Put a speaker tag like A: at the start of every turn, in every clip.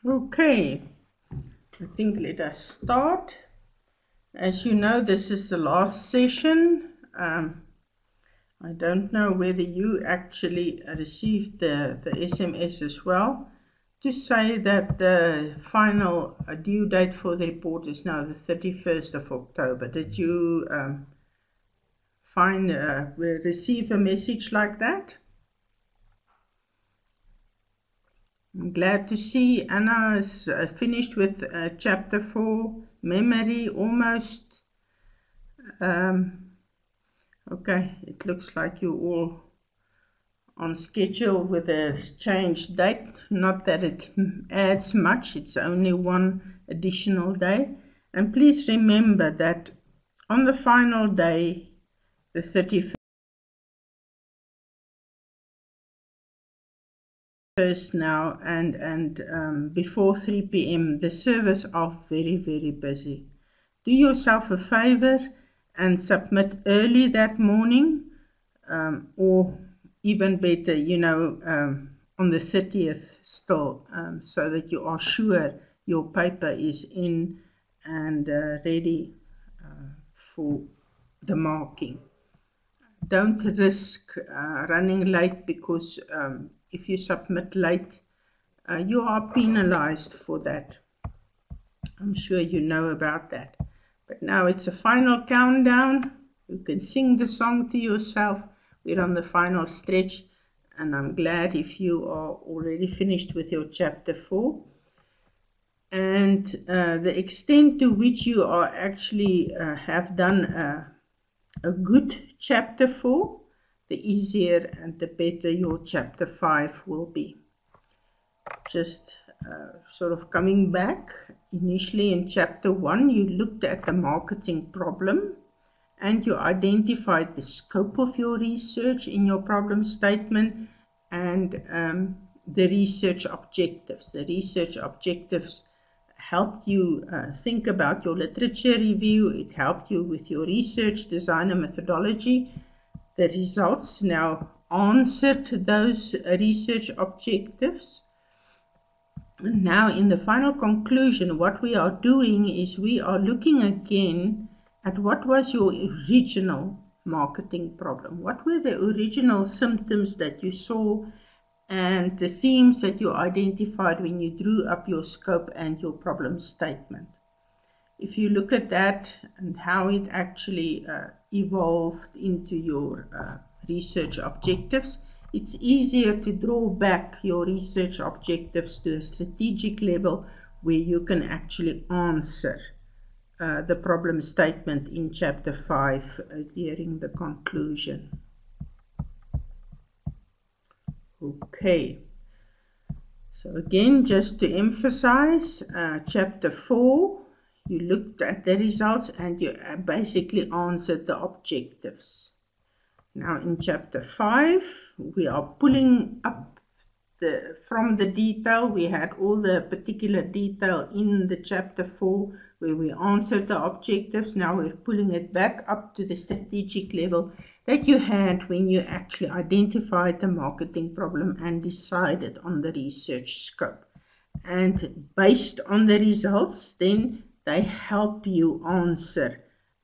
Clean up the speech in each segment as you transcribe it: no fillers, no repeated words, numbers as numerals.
A: Okay, I think let us start. As you know, this is the last session. I don't know whether you actually received the SMS as well to say that the final due date for the report is now the 31st of October. Did you receive a message like that? I'm glad to see Anna is finished with chapter 4, memory almost. Okay, it looks like you're all on schedule with a changed date. Not that it adds much, it's only one additional day. And please remember that on the final day, the 31st now, and before 3 p.m. the servers are very, very busy. Do yourself a favor and submit early that morning, or even better, on the 30th still, so that you are sure your paper is in and ready for the marking. Don't risk running late, because if you submit late, you are penalized for that. I'm sure you know about that. But now it's a final countdown. You can sing the song to yourself. We're on the final stretch, and I'm glad if you are already finished with your chapter 4. And the extent to which you are actually have done a good chapter 4, the easier and the better your chapter 5 will be. Just sort of coming back, initially in chapter 1 you looked at the marketing problem and you identified the scope of your research in your problem statement and the research objectives. The research objectives helped you think about your literature review. It helped you with your research design and methodology. The results now answered those research objectives. Now in the final conclusion, what we are doing is we are looking again at what was your original marketing problem. What were the original symptoms that you saw and the themes that you identified when you drew up your scope and your problem statement. If you look at that and how it actually evolved into your research objectives, it's easier to draw back your research objectives to a strategic level where you can actually answer the problem statement in chapter 5 during the conclusion. Okay, so again, just to emphasize, chapter 4, you looked at the results and you basically answered the objectives. Now in chapter 5, we are pulling up from the detail. We had all the particular detail in the chapter 4 where we answered the objectives. Now we're pulling it back up to the strategic level that you had when you actually identified the marketing problem and decided on the research scope. And based on the results, then they help you answer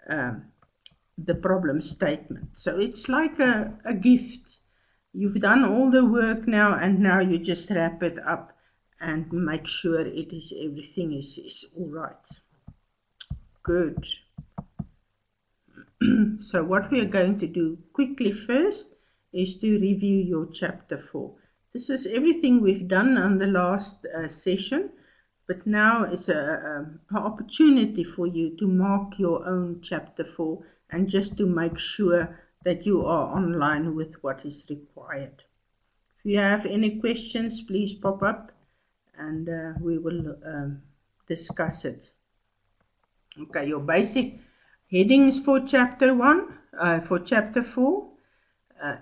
A: the problem statement. So it's like a gift. You've done all the work now, and now you just wrap it up and make sure everything is all right. Good. So what we are going to do quickly first is to review your chapter 4. This is everything we've done on the last session, but now is an opportunity for you to mark your own chapter 4 and just to make sure that you are online with what is required. If you have any questions, please pop up and we will discuss it. Okay, your basic headings for chapter 4,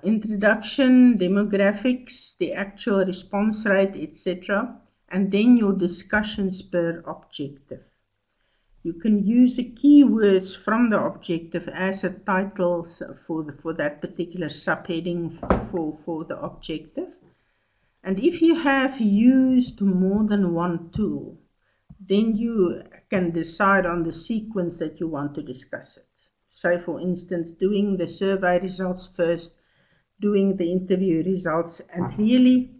A: introduction, demographics, the actual response rate, etc. And then your discussions per objective. You can use the keywords from the objective as a title for that particular subheading for the objective. And if you have used more than one tool, then you can decide on the sequence that you want to discuss it. Say, for instance, doing the survey results first, doing the interview results, and really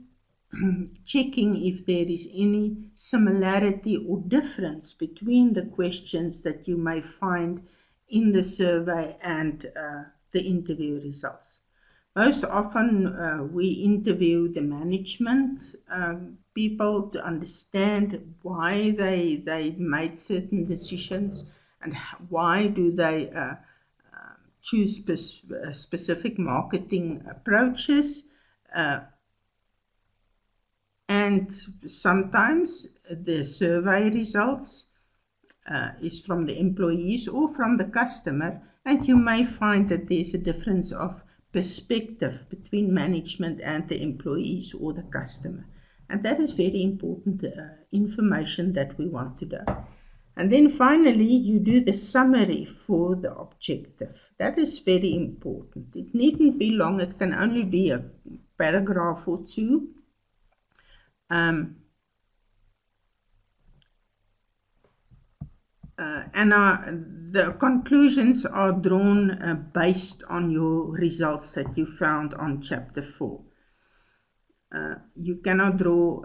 A: checking if there is any similarity or difference between the questions that you may find in the survey and the interview results. Most often we interview the management people to understand why they made certain decisions and why do they choose specific marketing approaches. And sometimes the survey results is from the employees or from the customer, and you may find that there's a difference of perspective between management and the employees or the customer. And that is very important information that we want to know. And then finally, you do the summary for the objective. That is very important. It needn't be long. It can only be a paragraph or two. The conclusions are drawn based on your results that you found on chapter 4. You cannot draw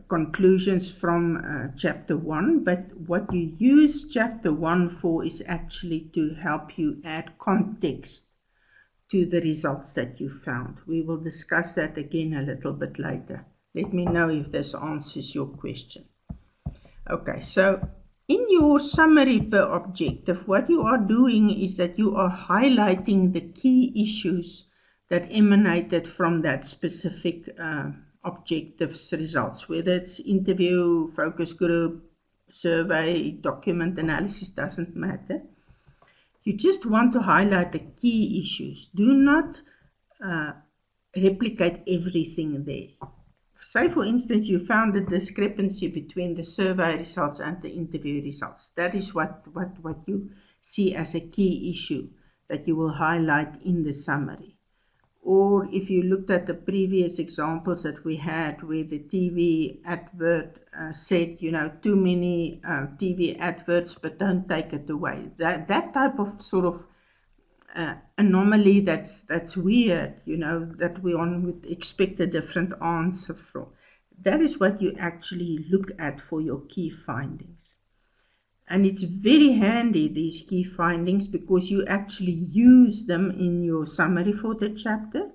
A: conclusions from chapter 1, but what you use chapter 1 for is actually to help you add context to the results that you found. We will discuss that again a little bit later. Let me know if this answers your question. Okay, so in your summary per objective, what you are doing is that you are highlighting the key issues that emanated from that specific objectives results, whether it's interview, focus group, survey, document analysis, doesn't matter. You just want to highlight the key issues. Do not replicate everything there. Say, for instance, you found a discrepancy between the survey results and the interview results. That is what you see as a key issue that you will highlight in the summary. Or if you looked at the previous examples that we had where the TV advert said, too many TV adverts, but don't take it away. That type of sort of anomaly that's weird, that we would expect a different answer from. That is what you actually look at for your key findings. And it's very handy, these key findings, because you actually use them in your summary for the chapter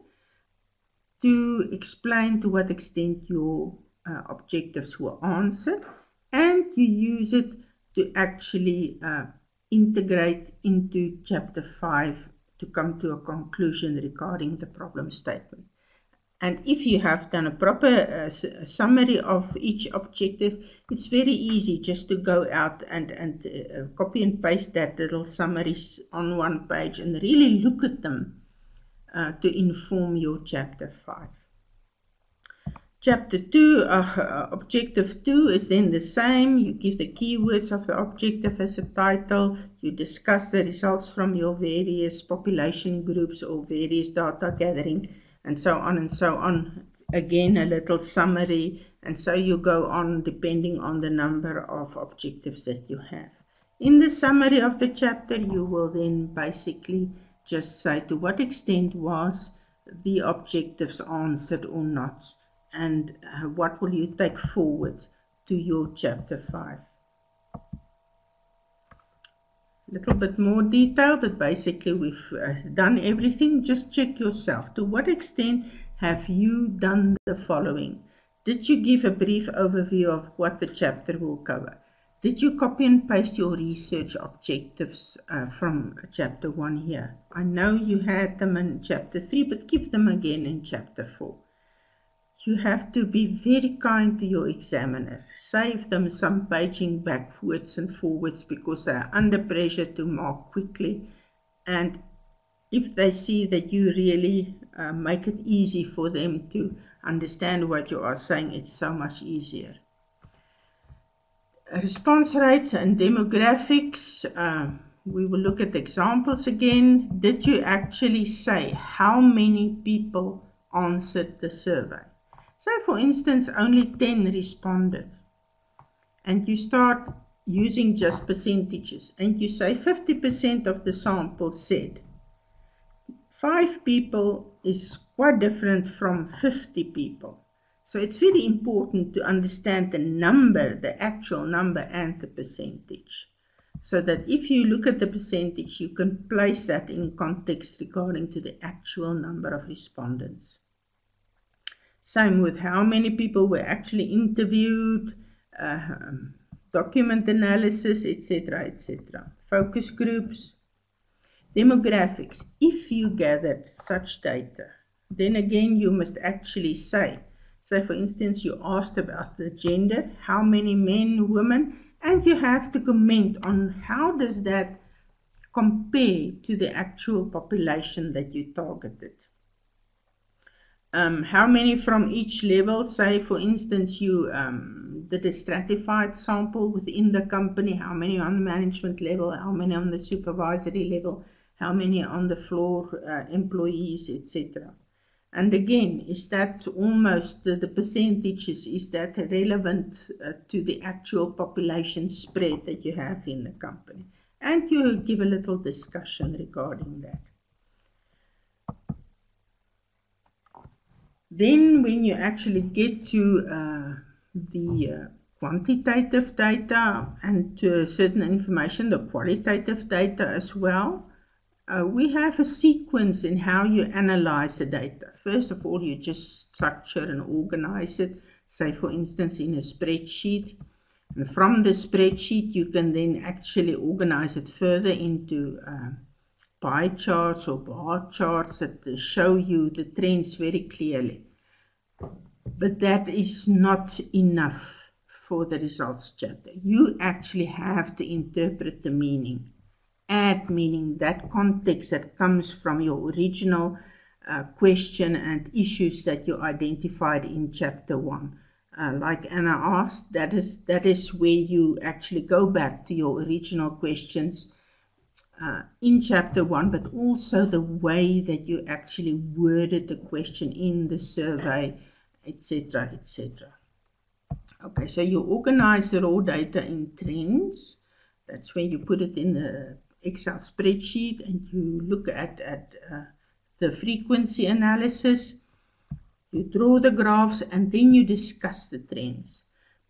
A: to explain to what extent your objectives were answered, and you use it to actually integrate into chapter 5 to come to a conclusion regarding the problem statement. And if you have done a proper summary of each objective, it's very easy just to go out and copy and paste that little summaries on one page and really look at them to inform your chapter 5. Chapter 2, objective 2 is then the same. You give the keywords of the objective as a title. You discuss the results from your various population groups or various data gathering, and so on and so on. Again, a little summary, and so you go on depending on the number of objectives that you have. In the summary of the chapter, you will then basically just say to what extent was the objectives answered or not, and what will you take forward to your chapter 5. A little bit more detail, but basically we've done everything. Just check yourself. To what extent have you done the following? Did you give a brief overview of what the chapter will cover? Did you copy and paste your research objectives from chapter 1 here? I know you had them in chapter 3, but give them again in chapter 4. You have to be very kind to your examiner. Save them some paging backwards and forwards because they are under pressure to mark quickly. And if they see that you really make it easy for them to understand what you are saying, it's so much easier. Response rates and demographics. We will look at examples again. Did you actually say how many people answered the survey? Say for instance only 10 responded, and you start using just percentages, and you say 50% of the sample said. 5 people is quite different from 50 people. So it's very important to understand the number, the actual number and the percentage. So that if you look at the percentage, you can place that in context regarding to the actual number of respondents. Same with how many people were actually interviewed, document analysis, etc., etc. Focus groups, demographics. If you gathered such data, then again you must actually say for instance you asked about the gender, how many men, women, and you have to comment on how does that compare to the actual population that you targeted. How many from each level, say for instance you did a stratified sample within the company, how many on the management level, how many on the supervisory level, how many on the floor employees, etc. And again, is that almost the percentages, is that relevant to the actual population spread that you have in the company? And you give a little discussion regarding that. Then when you actually get to the quantitative data and to certain information, the qualitative data as well, we have a sequence in how you analyze the data. First of all, you just structure and organize it, say for instance in a spreadsheet. And from the spreadsheet, you can then actually organize it further into pie charts or bar charts that show you the trends very clearly. But that is not enough for the results chapter. You actually have to interpret the meaning, add meaning, that context that comes from your original question and issues that you identified in chapter 1. Like Anna asked, that is where you actually go back to your original questions in chapter 1, but also the way that you actually worded the question in the survey, etc., etc. Okay, so you organize the raw data in trends. That's where you put it in the Excel spreadsheet and you look at the frequency analysis. You draw the graphs and then you discuss the trends.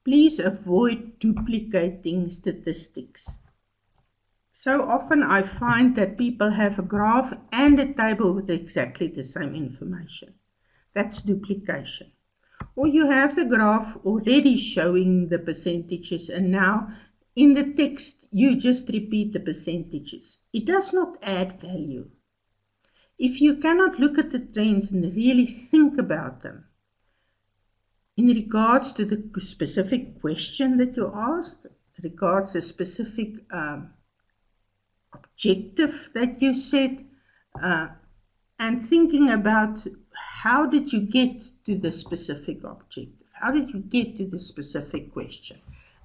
A: Please avoid duplicating statistics. So often I find that people have a graph and a table with exactly the same information. That's duplication. Or you have the graph already showing the percentages and now in the text you just repeat the percentages. It does not add value. If you cannot look at the trends and really think about them in regards to the specific question that you asked, regards to specific objective that you set, and thinking about how did you get to the specific objective, how did you get to the specific question,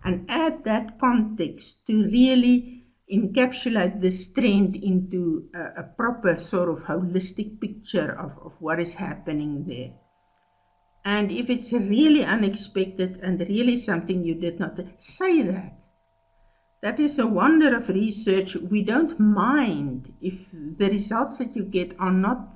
A: and add that context to really encapsulate this trend into a proper sort of holistic picture of what is happening there. And if it's really unexpected and really something you did not say, that is a wonder of research. We don't mind if the results that you get are not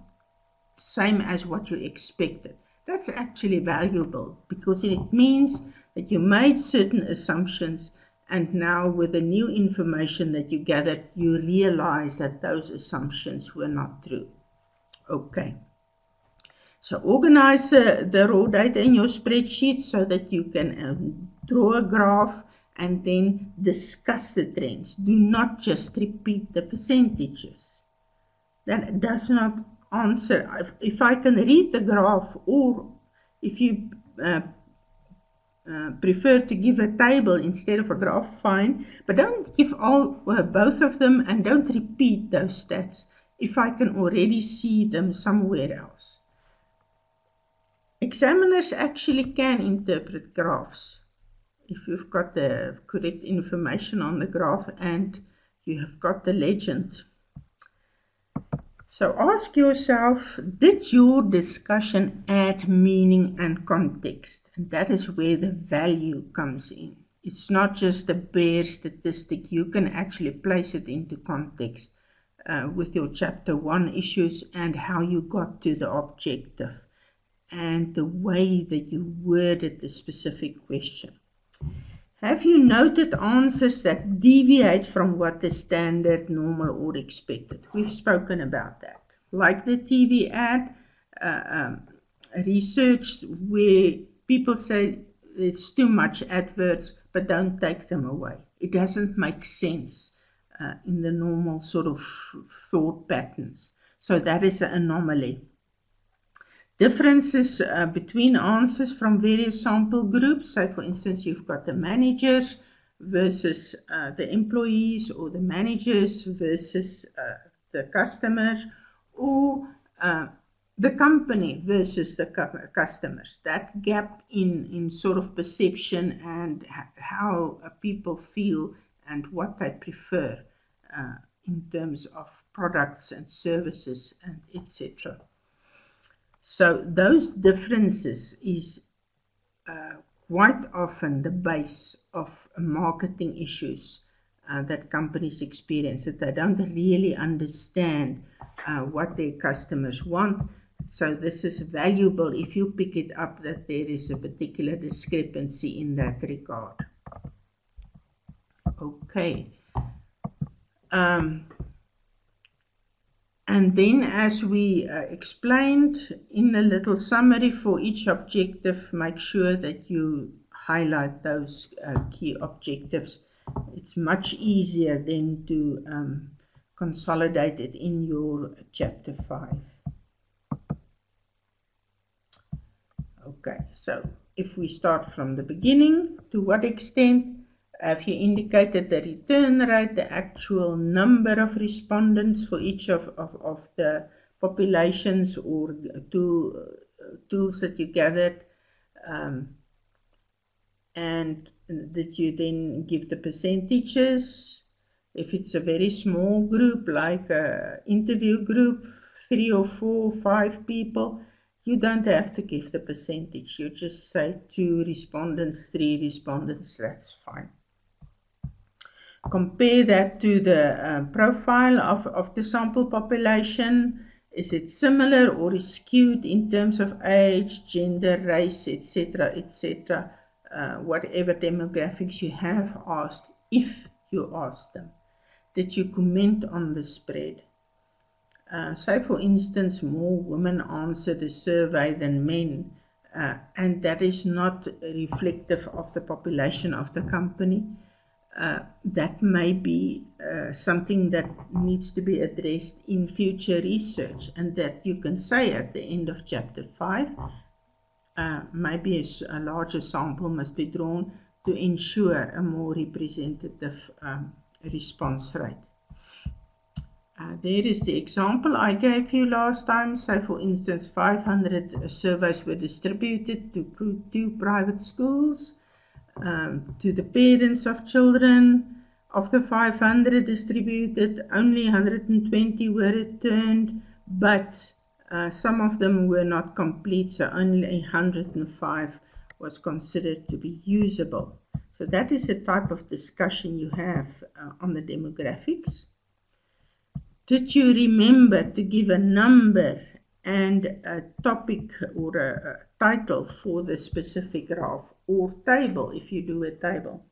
A: same as what you expected. That's actually valuable because it means that you made certain assumptions and now with the new information that you gathered, you realize that those assumptions were not true. Okay. So organize the raw data in your spreadsheet so that you can draw a graph and then discuss the trends. Do not just repeat the percentages. That does not answer. If I can read the graph, or if you prefer to give a table instead of a graph, fine, but don't give both of them and don't repeat those stats if I can already see them somewhere else. Examiners actually can interpret graphs if you've got the correct information on the graph and you have got the legend. So ask yourself, did your discussion add meaning and context? And that is where the value comes in. It's not just a bare statistic. You can actually place it into context with your chapter 1 issues and how you got to the objective and the way that you worded the specific question. Have you noted answers that deviate from what is standard, normal, or expected? We've spoken about that. Like the TV ad, research where people say it's too much adverts, but don't take them away. It doesn't make sense in the normal sort of thought patterns. So that is an anomaly. Differences between answers from various sample groups. Say, for instance, you've got the managers versus the employees, or the managers versus the customers, or the company versus the customers. That gap in sort of perception and how people feel and what they prefer in terms of products and services and etc. So those differences is quite often the base of marketing issues that companies experience, that they don't really understand what their customers want. So this is valuable if you pick it up that there is a particular discrepancy in that regard. Okay. And then, as we explained in a little summary for each objective, make sure that you highlight those key objectives. It's much easier then to consolidate it in your chapter 5. Okay, so if we start from the beginning, to what extent have you indicated the return rate, the actual number of respondents for each of the populations or tools that you gathered, and that you then give the percentages? If it's a very small group, like an interview group, 3 or 4 or 5 people, you don't have to give the percentage. You just say 2 respondents, 3 respondents, that's fine. Compare that to the profile of the sample population. Is it similar or is skewed in terms of age, gender, race, etc., etc., whatever demographics you have asked, if you asked them? Did you comment on the spread? Say, for instance, more women answer the survey than men, and that is not reflective of the population of the company. That may be something that needs to be addressed in future research, and that you can say at the end of chapter 5, maybe a larger sample must be drawn to ensure a more representative response rate. There is the example I gave you last time. So, for instance, 500 surveys were distributed to 2 private schools, to the parents of children. Of the 500 distributed, only 120 were returned, but some of them were not complete, so only 105 was considered to be usable. So that is the type of discussion you have on the demographics. Did you remember to give a number and a topic or a title for the specific graph or table if you do a table?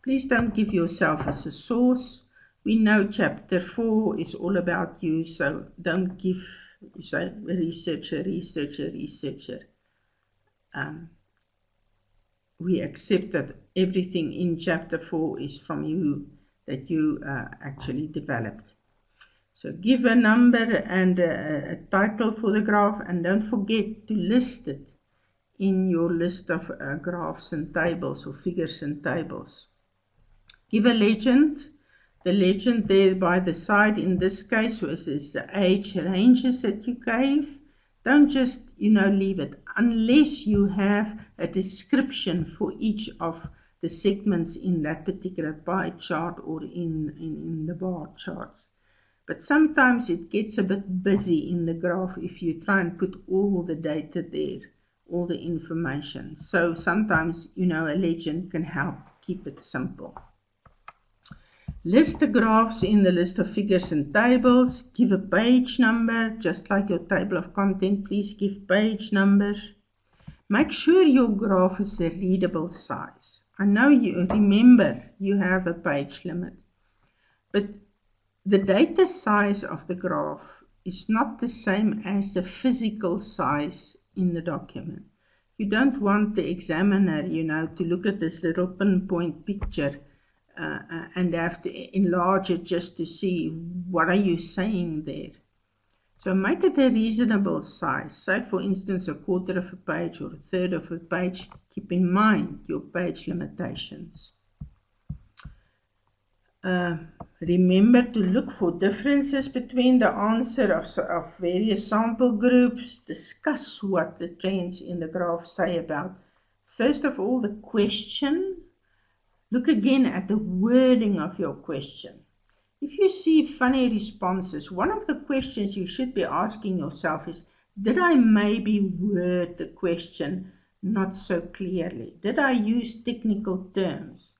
A: Please don't give yourself as a source. We know chapter 4 is all about you, so don't give, say, researcher. We accept that everything in chapter 4 is from you, that you actually developed. So give a number and a title for the graph, and don't forget to list it in your list of graphs and tables, or figures and tables. Give a legend. The legend there by the side in this case is the age ranges that you gave. Don't just, leave it, unless you have a description for each of the segments in that particular pie chart or in the bar charts. But sometimes it gets a bit busy in the graph if you try and put all the data there, all the information. So sometimes, a legend can help keep it simple. List the graphs in the list of figures and tables. Give a page number, just like your table of content. Please give page numbers. Make sure your graph is a readable size. I know you remember you have a page limit, but the data size of the graph is not the same as the physical size in the document. You don't want the examiner, to look at this little pinpoint picture and have to enlarge it just to see what are you saying there. So make it a reasonable size. Say, for instance, a quarter of a page or a third of a page. Keep in mind your page limitations. Remember to look for differences between the answer of various sample groups. Discuss what the trends in the graph say about, first of all, the question. Look again at the wording of your question. If you see funny responses, one of the questions you should be asking yourself is, did I maybe word the question not so clearly? Did I use technical terms?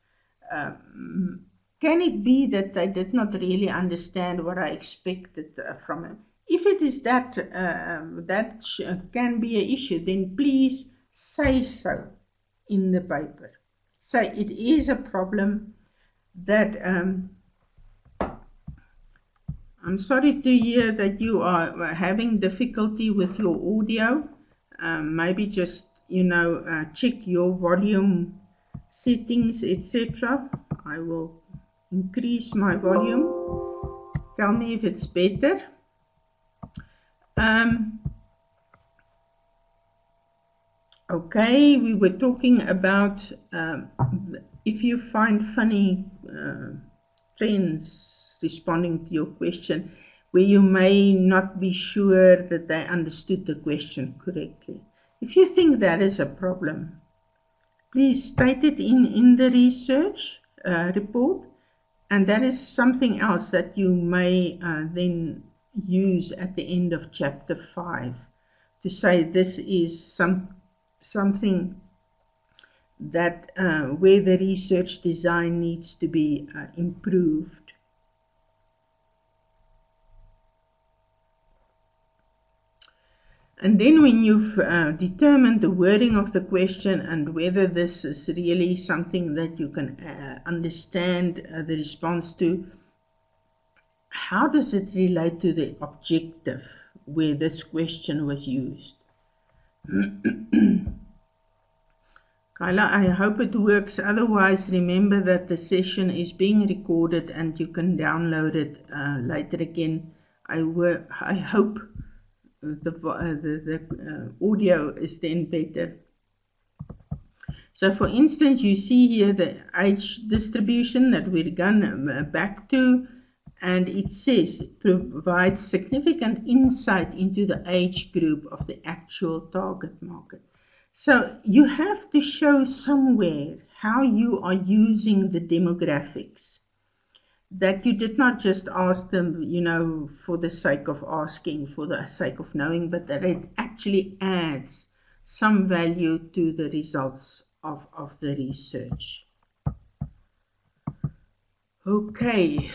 A: Can it be that I did not really understand what I expected from it? If it is that can be an issue, then please say so in the paper. Say it is a problem that I'm sorry to hear that you are having difficulty with your audio. Maybe just check your volume settings, etc. I will increase my volume. Tell me if it's better. Okay, we were talking about if you find funny trends responding to your question where you may not be sure that they understood the question correctly. If you think that is a problem, please state it in the research report. And that is something else that you may then use at the end of chapter 5 to say this is something that where the research design needs to be improved. And then when you've determined the wording of the question and whether this is really something that you can understand the response to, how does it relate to the objective where this question was used? Kyla, I hope it works. Otherwise, remember that the session is being recorded and you can download it later again. I hope the audio is then better. So for instance, you see here the age distribution that we're going back to, and it says provides significant insight into the age group of the actual target market. So you have to show somewhere how you are using the demographics, that you did not just ask them, for the sake of asking, for the sake of knowing, but that it actually adds some value to the results of the research. Okay,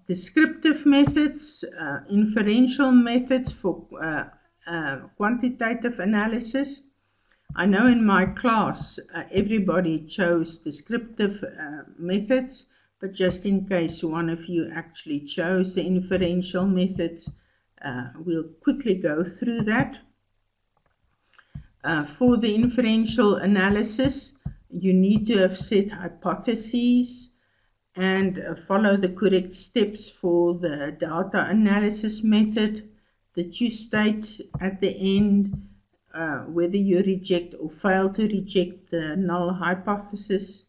A: descriptive methods, inferential methods for quantitative analysis. I know in my class everybody chose descriptive methods, but just in case one of you actually chose the inferential methods, we'll quickly go through that. For the inferential analysis, you need to have set hypotheses and follow the correct steps for the data analysis method that you state at the end, whether you reject or fail to reject the null hypothesis,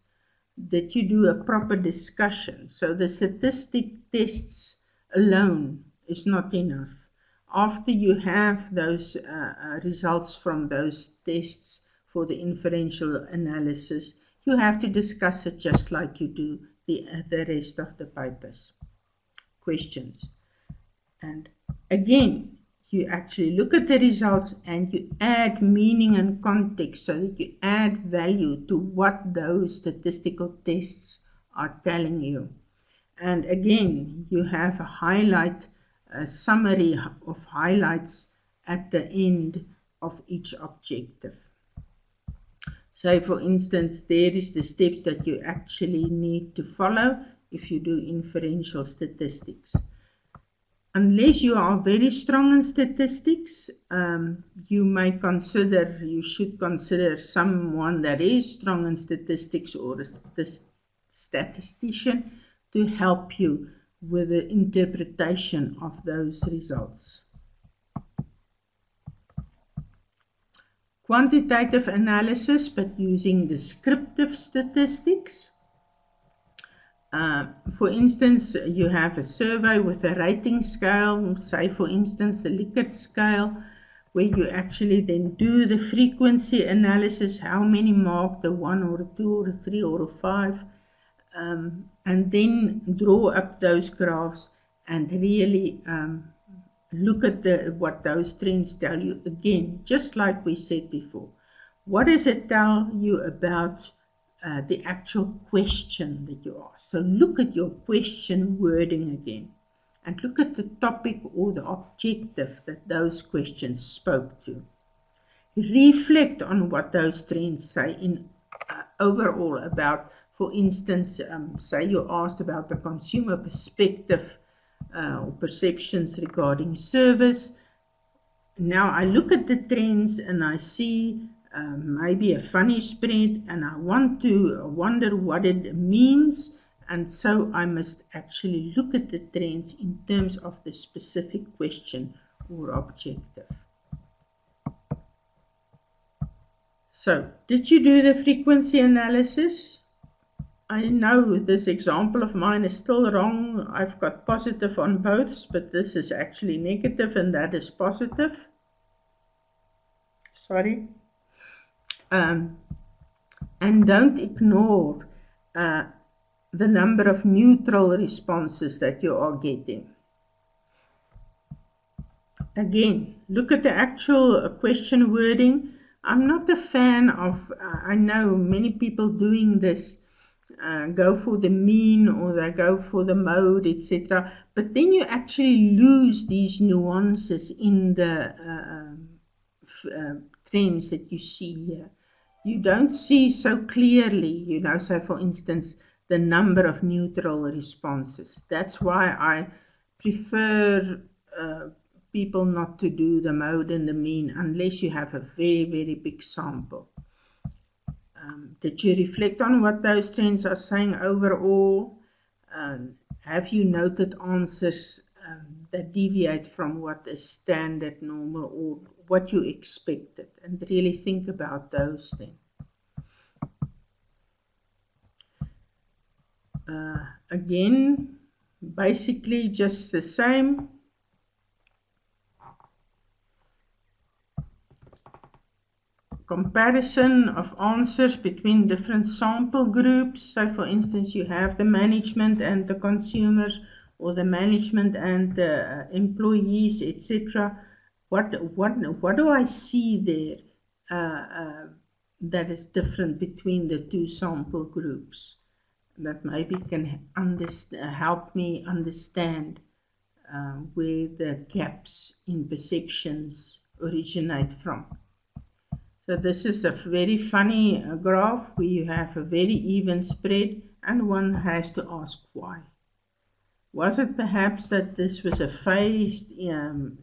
A: that you do a proper discussion. So the statistic tests alone is not enough. After you have those results from those tests for the inferential analysis, you have to discuss it just like you do the rest of the papers. Questions. And again, you actually look at the results and you add meaning and context so that you add value to what those statistical tests are telling you. And again, you have a summary of highlights at the end of each objective. So for instance, there is the steps that you actually need to follow if you do inferential statistics. Unless you are very strong in statistics, you should consider someone that is strong in statistics or a statistician to help you with the interpretation of those results. Quantitative analysis, but using descriptive statistics. For instance, you have a survey with a rating scale, say for instance the Likert scale, where you actually then do the frequency analysis, how many mark the 1 or a 2 or a 3 or a 5, and then draw up those graphs and really look at what those trends tell you. Again, just like we said before, what does it tell you about the actual question that you ask? So look at your question wording again and look at the topic or the objective that those questions spoke to. Reflect on what those trends say in overall about, for instance, say you asked about the consumer perspective or perceptions regarding service. Now I look at the trends and I see maybe a funny spread, and I want to wonder what it means, and so I must actually look at the trends in terms of the specific question or objective. So, did you do the frequency analysis? I know this example of mine is still wrong. I've got positive on both, but this is actually negative and that is positive. Sorry. And don't ignore the number of neutral responses that you are getting. Again, look at the actual question wording. I'm not a fan of, I know many people doing this, go for the mean or they go for the mode, etc. But then you actually lose these nuances in the trends that you see here. You don't see so clearly, so for instance, the number of neutral responses. That's why I prefer people not to do the mode and the mean unless you have a very, very big sample. Did you reflect on what those trends are saying overall? Have you noted answers that deviate from what is standard, normal, or what you expected? And really think about those things. Again, basically just the same. Comparison of answers between different sample groups. So for instance, you have the management and the consumers, or the management and the employees, etc. What do I see there that is different between the two sample groups that maybe can help me understand where the gaps in perceptions originate from. So this is a very funny graph where you have a very even spread and one has to ask why. Was it perhaps that this was a phased-in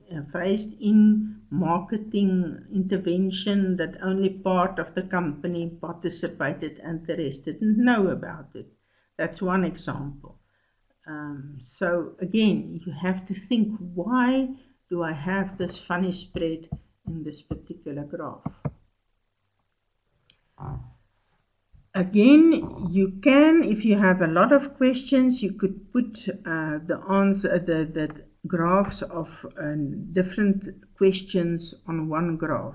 A: marketing intervention that only part of the company participated and the rest didn't know about it? That's one example. So again, you have to think, why do I have this funny spread in this particular graph? Again, you can, if you have a lot of questions, you could put the graphs of different questions on one graph.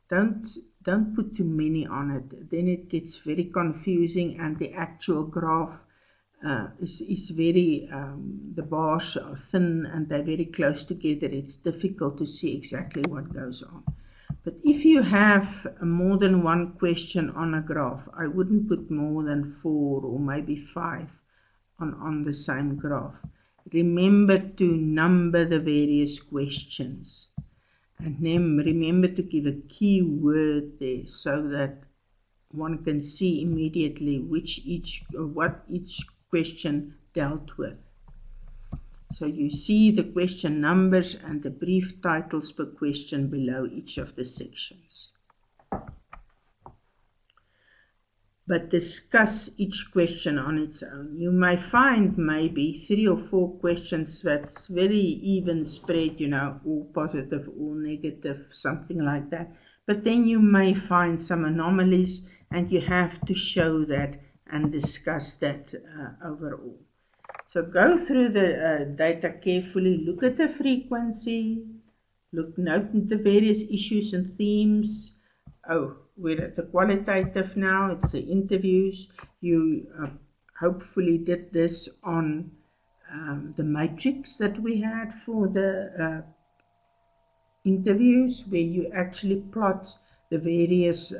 A: Don't put too many on it. Then it gets very confusing and the actual graph is very, the bars are thin and they're very close together. It's difficult to see exactly what goes on. But if you have more than one question on a graph, I wouldn't put more than 4 or maybe 5 on the same graph. Remember to number the various questions. And then remember to give a keyword there so that one can see immediately what each question dealt with. So you see the question numbers and the brief titles per question below each of the sections. But discuss each question on its own. You may find maybe 3 or 4 questions that's very even spread, all positive, all negative, something like that. But then you may find some anomalies and you have to show that and discuss that overall. So go through the data carefully, look at the frequency, note the various issues and themes. We're at the qualitative now, it's the interviews. You hopefully did this on the matrix that we had for the interviews, where you actually plot the various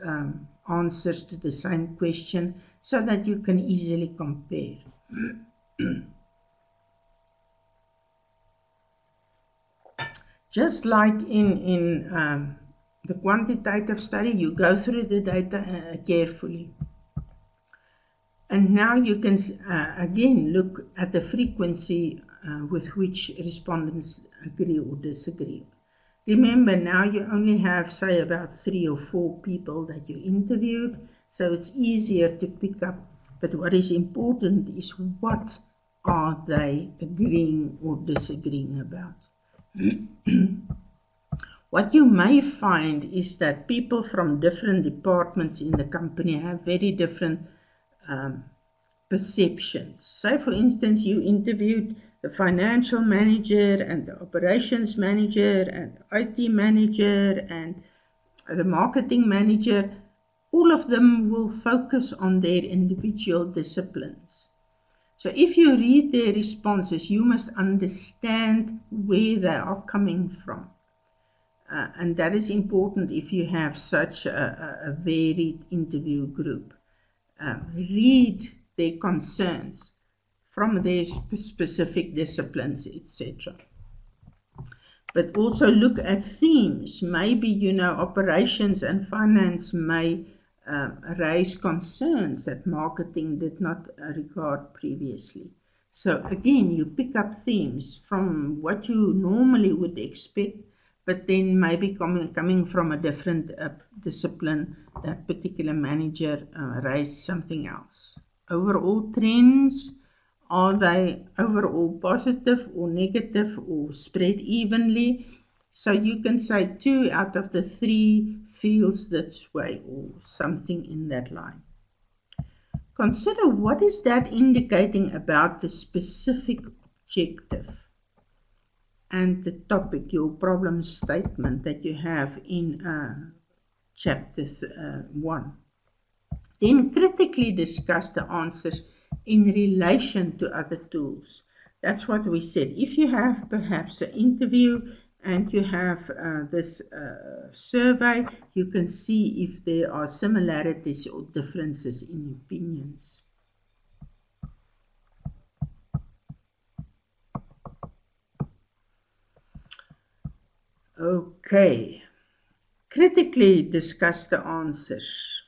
A: answers to the same question so that you can easily compare. Just like in the quantitative study, you go through the data carefully. And now you can again look at the frequency with which respondents agree or disagree. Remember, now you only have, say, about 3 or 4 people that you interviewed, so it's easier to pick up. But what is important is what are they agreeing or disagreeing about. What you may find is that people from different departments in the company have very different perceptions. Say, for instance, you interviewed the financial manager and the operations manager and the IT manager and the marketing manager. All of them will focus on their individual disciplines. So if you read their responses, you must understand where they are coming from. And that is important if you have such a varied interview group. Read their concerns from their specific disciplines, etc. But also look at themes. Maybe, operations and finance may raise concerns that marketing did not regard previously. So again, you pick up themes from what you normally would expect, but then maybe coming from a different discipline, that particular manager raised something else. Overall trends, are they overall positive or negative or spread evenly? So you can say 2 out of the 3 feels this way or something in that line. Consider what is that indicating about the specific objective and the topic, your problem statement that you have in chapter 1. Then critically discuss the answers in relation to other tools. That's what we said. If you have perhaps an interview and you have this survey, you can see if there are similarities or differences in opinions. Okay, critically discuss the answers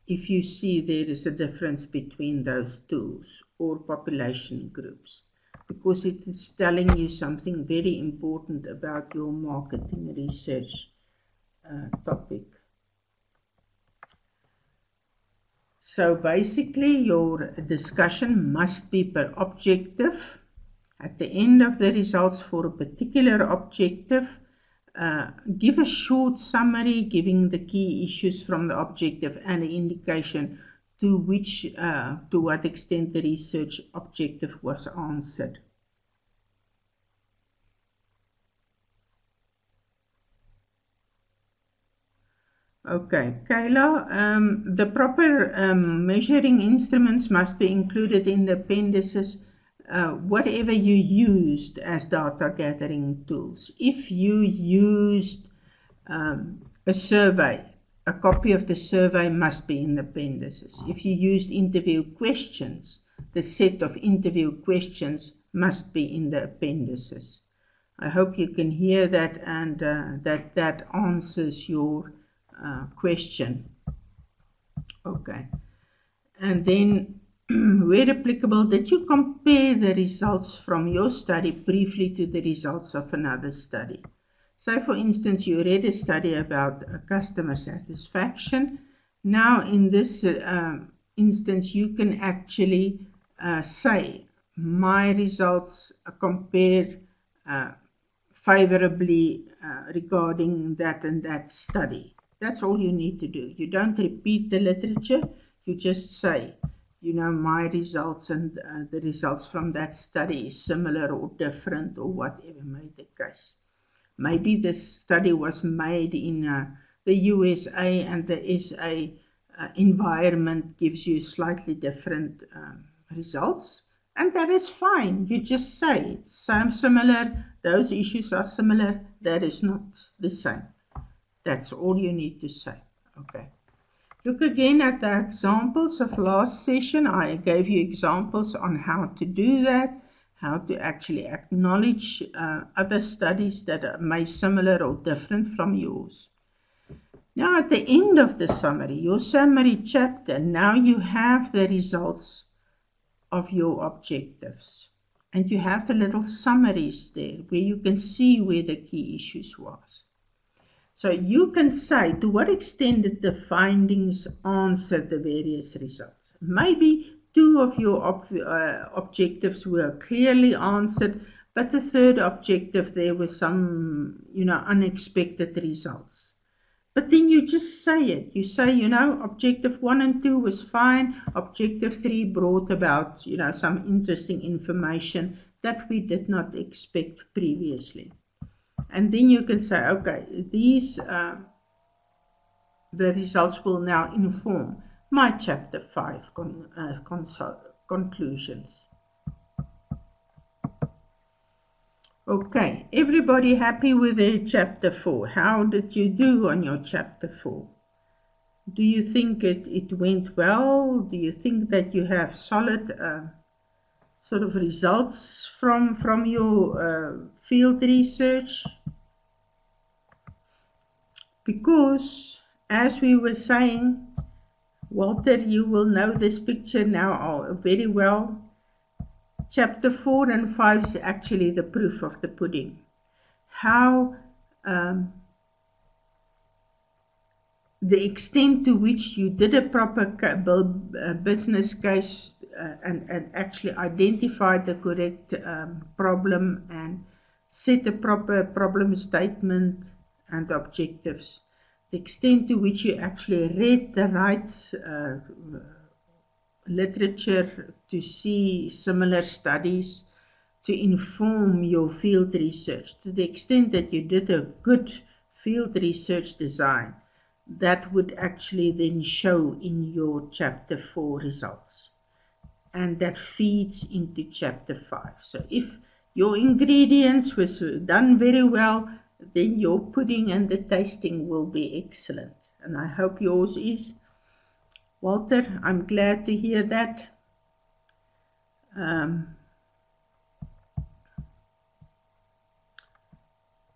A: if you see there is a difference between those tools or population groups, because it is telling you something very important about your marketing research topic. So basically your discussion must be per objective. At the end of the results for a particular objective, give a short summary giving the key issues from the objective and an indication to what extent the research objective was answered. Okay, Kayla, the proper measuring instruments must be included in the appendices, whatever you used as data gathering tools. If you used a survey, a copy of the survey must be in the appendices. If you used interview questions, the set of interview questions must be in the appendices. I hope you can hear that and that answers your question. Okay. And then, where applicable, that you compare the results from your study briefly to the results of another study. So, for instance, you read a study about customer satisfaction. Now, in this instance, you can actually say, my results compare favorably regarding that and that study. That's all you need to do. You don't repeat the literature, you just say, my results and the results from that study is similar or different or whatever may be the case. Maybe this study was made in the USA and the SA environment gives you slightly different results. And that is fine. You just say some similar, those issues are similar, that is not the same. That's all you need to say. Okay. Look again at the examples of last session. I gave you examples on how to do that, how to actually acknowledge other studies that may similar or different from yours. Now at the end of the summary, your summary chapter, now you have the results of your objectives. And you have the little summaries there where you can see where the key issues was. So you can say to what extent did the findings answer the various results. Maybe two of your objectives were clearly answered, but the third objective there was some, unexpected results. But then you just say it. You say, objective 1 and 2 was fine. Objective 3 brought about, some interesting information that we did not expect previously. And then you can say, okay, these, the results will now inform my chapter 5 conclusions. Okay, everybody happy with their chapter 4? How did you do on your chapter 4? Do you think it went well? Do you think that you have solid sort of results from your field research? Because, as we were saying, Walter, you will know this picture now very well. Chapter 4 and 5 is actually the proof of the pudding. How the extent to which you did a proper business case and actually identified the correct problem and set a proper problem statement and objectives. The extent to which you actually read the right literature to see similar studies to inform your field research. To the extent that you did a good field research design, that would actually then show in your chapter 4 results. And that feeds into chapter 5. So if your ingredients was done very well, then your pudding and the tasting will be excellent. And I hope yours is. Walter, I'm glad to hear that.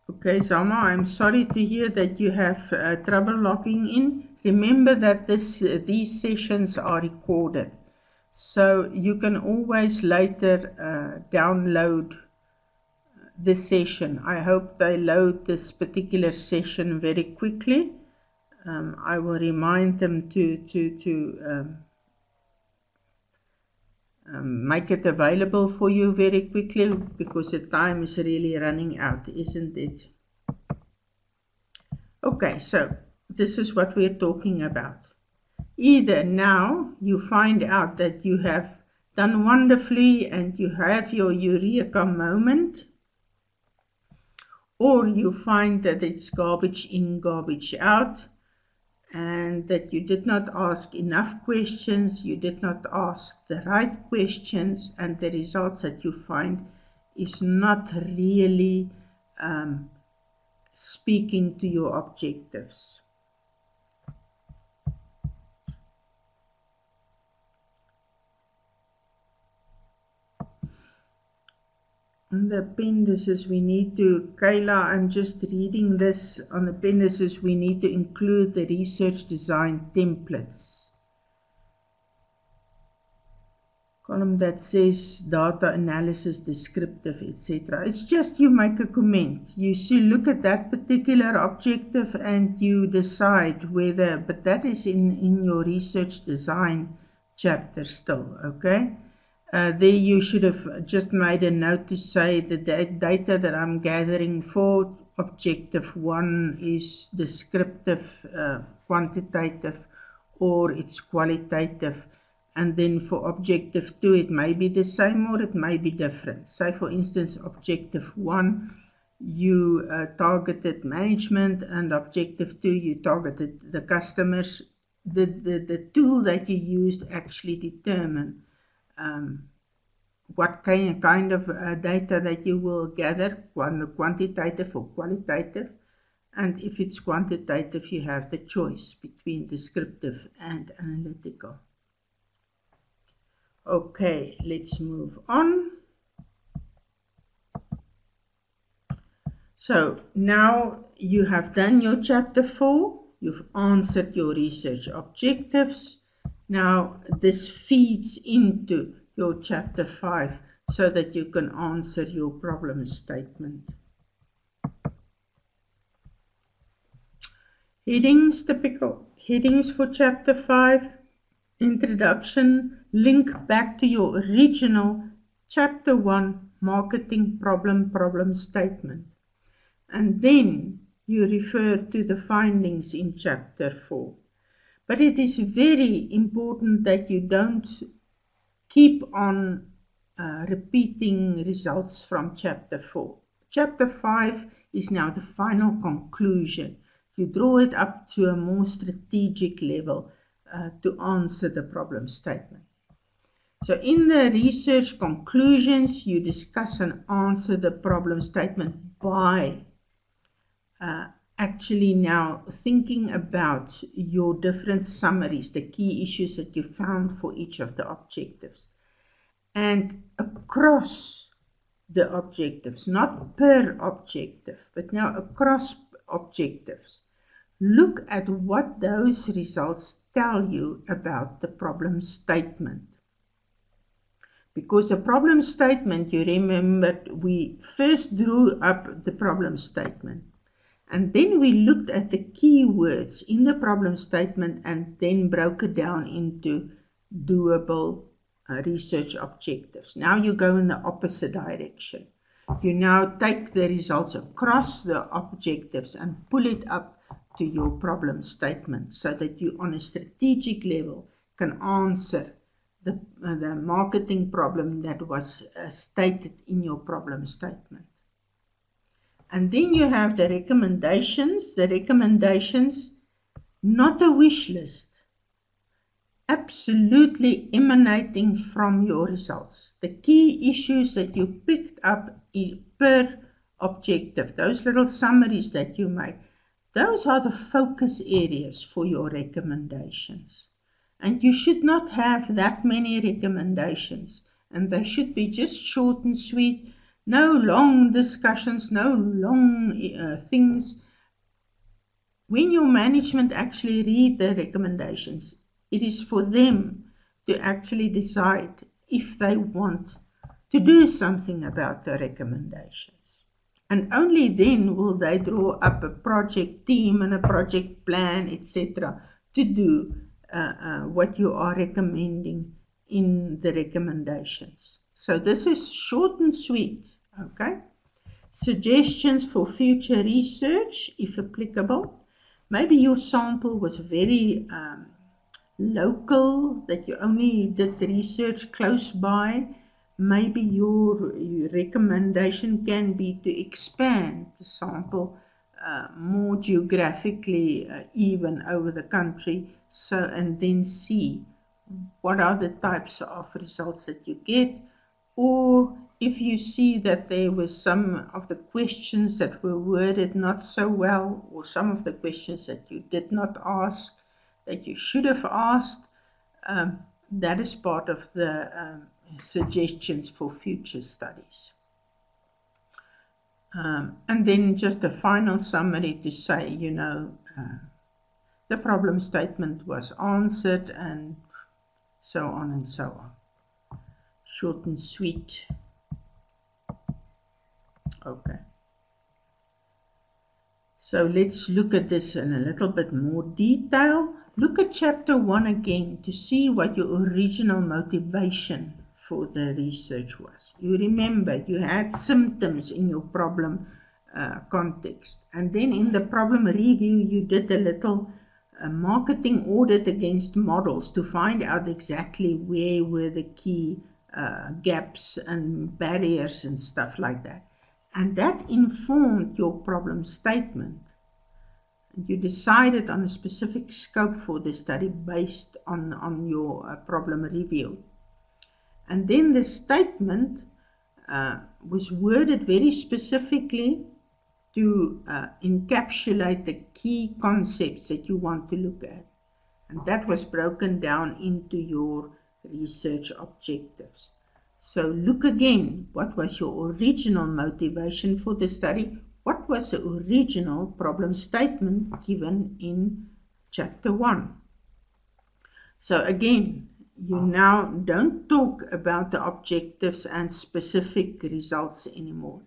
A: Okay, Zama, I'm sorry to hear that you have trouble logging in. Remember that these sessions are recorded. So you can always later download the session. I hope they load this particular session very quickly. I will remind them to make it available for you very quickly because the time is really running out, isn't it? Okay, so this is what we're talking about. Either now you find out that you have done wonderfully and you have your eureka moment, or you find that it's garbage in, garbage out, and that you did not ask enough questions, you did not ask the right questions, and the results that you find is not really speaking to your objectives. On the appendices, we need to, Kayla, I'm just reading this. On appendices, we need to include the research design templates. Column that says data analysis, descriptive, etc. It's just you make a comment. You see, look at that particular objective and you decide whether, but that is in your research design chapter still, okay? There you should have just made a note to say that the data that I'm gathering for objective 1 is descriptive, quantitative, or it's qualitative. And then for objective 2, it may be the same or it may be different. Say, for instance, objective 1, you targeted management, and objective 2, you targeted the customers. The tool that you used actually determine what kind of data that you will gather, quantitative or qualitative. And if it's quantitative, you have the choice between descriptive and analytical. Okay, let's move on. So now you have done your chapter 4, you've answered your research objectives. Now this feeds into your chapter 5 so that you can answer your problem statement. Headings, typical headings for chapter 5. Introduction, link back to your original chapter 1 marketing problem statement. And then you refer to the findings in chapter 4. But it is very important that you don't keep on repeating results from chapter 4. Chapter 5 is now the final conclusion. You draw it up to a more strategic level to answer the problem statement. So in the research conclusions, you discuss and answer the problem statement by actually now thinking about your different summaries, the key issues that you found for each of the objectives. And across the objectives, not per objective, but now across objectives, look at what those results tell you about the problem statement. Because the problem statement, you remember, we first drew up the problem statement. And then we looked at the keywords in the problem statement and then broke it down into doable research objectives. Now you go in the opposite direction. You now take the results across the objectives and pull it up to your problem statement so that you on a strategic level can answer the marketing problem that was stated in your problem statement. And then you have the recommendations. The recommendations, not a wish list, absolutely emanating from your results. The key issues that you picked up per objective, those little summaries that you make, those are the focus areas for your recommendations. And you should not have that many recommendations. And they should be just short and sweet. No long discussions, no long things. When your management actually read the recommendations, it is for them to actually decide if they want to do something about the recommendations. And only then will they draw up a project team and a project plan, etc., to do what you are recommending in the recommendations. So this is short and sweet, okay? Suggestions for future research, if applicable. Maybe your sample was very local, that you only did research close by. Maybe your recommendation can be to expand the sample more geographically even over the country, and then see what are the types of results that you get, or if you see that there were some of the questions that were worded not so well, or some of the questions that you did not ask that you should have asked, that is part of the suggestions for future studies. And then just a final summary to say, the problem statement was answered, and so on and so on. Short and sweet. Okay. So let's look at this in a little bit more detail. Look at chapter 1 again to see what your original motivation for the research was. You remember you had symptoms in your problem context, and then in the problem review you did a little marketing audit against models to find out exactly where were the key gaps and barriers and stuff like that, and that informed your problem statement. You decided on a specific scope for the study based on your problem review. And then the statement was worded very specifically to encapsulate the key concepts that you want to look at. And that was broken down into your research objectives. So look again, what was your original motivation for the study? What was the original problem statement given in chapter 1? So again, you now don't talk about the objectives and specific results anymore.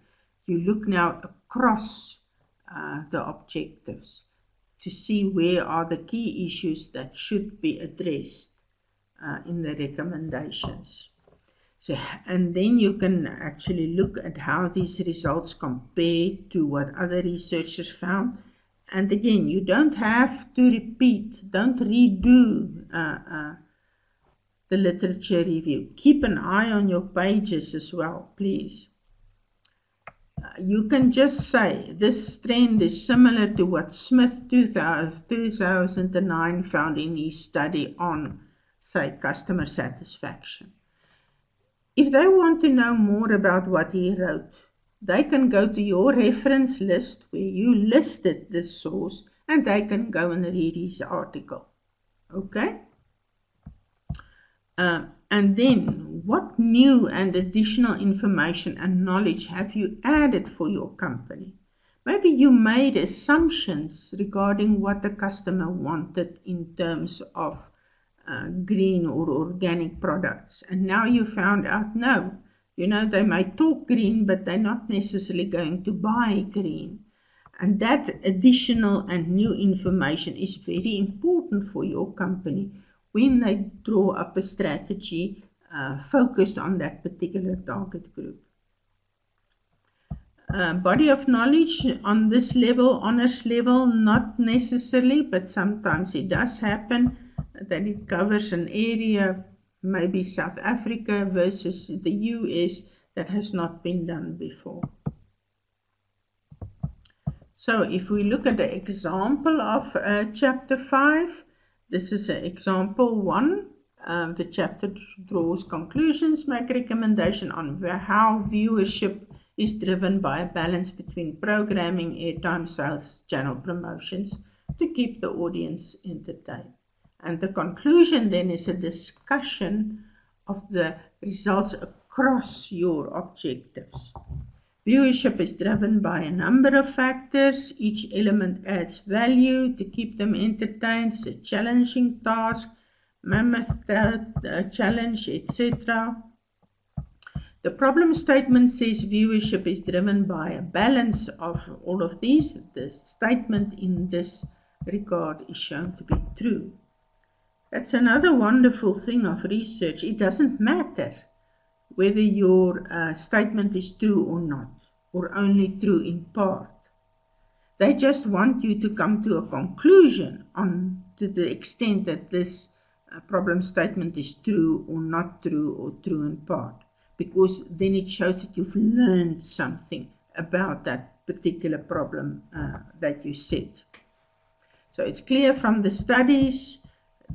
A: You look now across the objectives to see where are the key issues that should be addressed in the recommendations. So, and then you can actually look at how these results compare to what other researchers found. And again, you don't have to repeat, don't redo the literature review. Keep an eye on your pages as well, please. You can just say this trend is similar to what Smith 2009 found in his study on, say, customer satisfaction. If they want to know more about what he wrote, they can go to your reference list where you listed this source, and they can go and read his article. Okay? And then, what new and additional information and knowledge have you added for your company? Maybe you made assumptions regarding what the customer wanted in terms of green or organic products, and now you found out no, they might talk green, but they're not necessarily going to buy green. And that additional and new information is very important for your company when they draw up a strategy focused on that particular target group. Body of knowledge on this level, honors level, not necessarily, but sometimes it does happen that it covers an area, maybe South Africa versus the US, that has not been done before. So if we look at the example of chapter 5, this is example 1. The chapter draws conclusions, make recommendation on how viewership is driven by a balance between programming, airtime, sales, channel promotions to keep the audience entertained. And the conclusion then is a discussion of the results across your objectives. Viewership is driven by a number of factors. Each element adds value to keep them entertained. It's a challenging task, mammoth challenge, etc. The problem statement says viewership is driven by a balance of all of these. The statement in this regard is shown to be true. That's another wonderful thing of research. It doesn't matter whether your statement is true or not, or only true in part. They just want you to come to a conclusion on to the extent that this problem statement is true or not true, or true in part, because then it shows that you've learned something about that particular problem that you set. So it's clear from the studies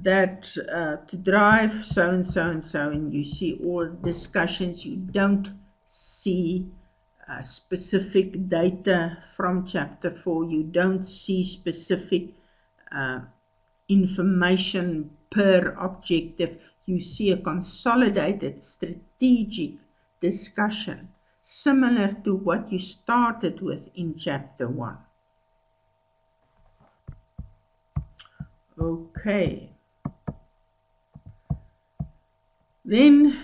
A: that to drive so and so and so, and you see all discussions, you don't see specific data from chapter 4, you don't see specific information per objective, you see a consolidated strategic discussion similar to what you started with in chapter 1. Okay. Then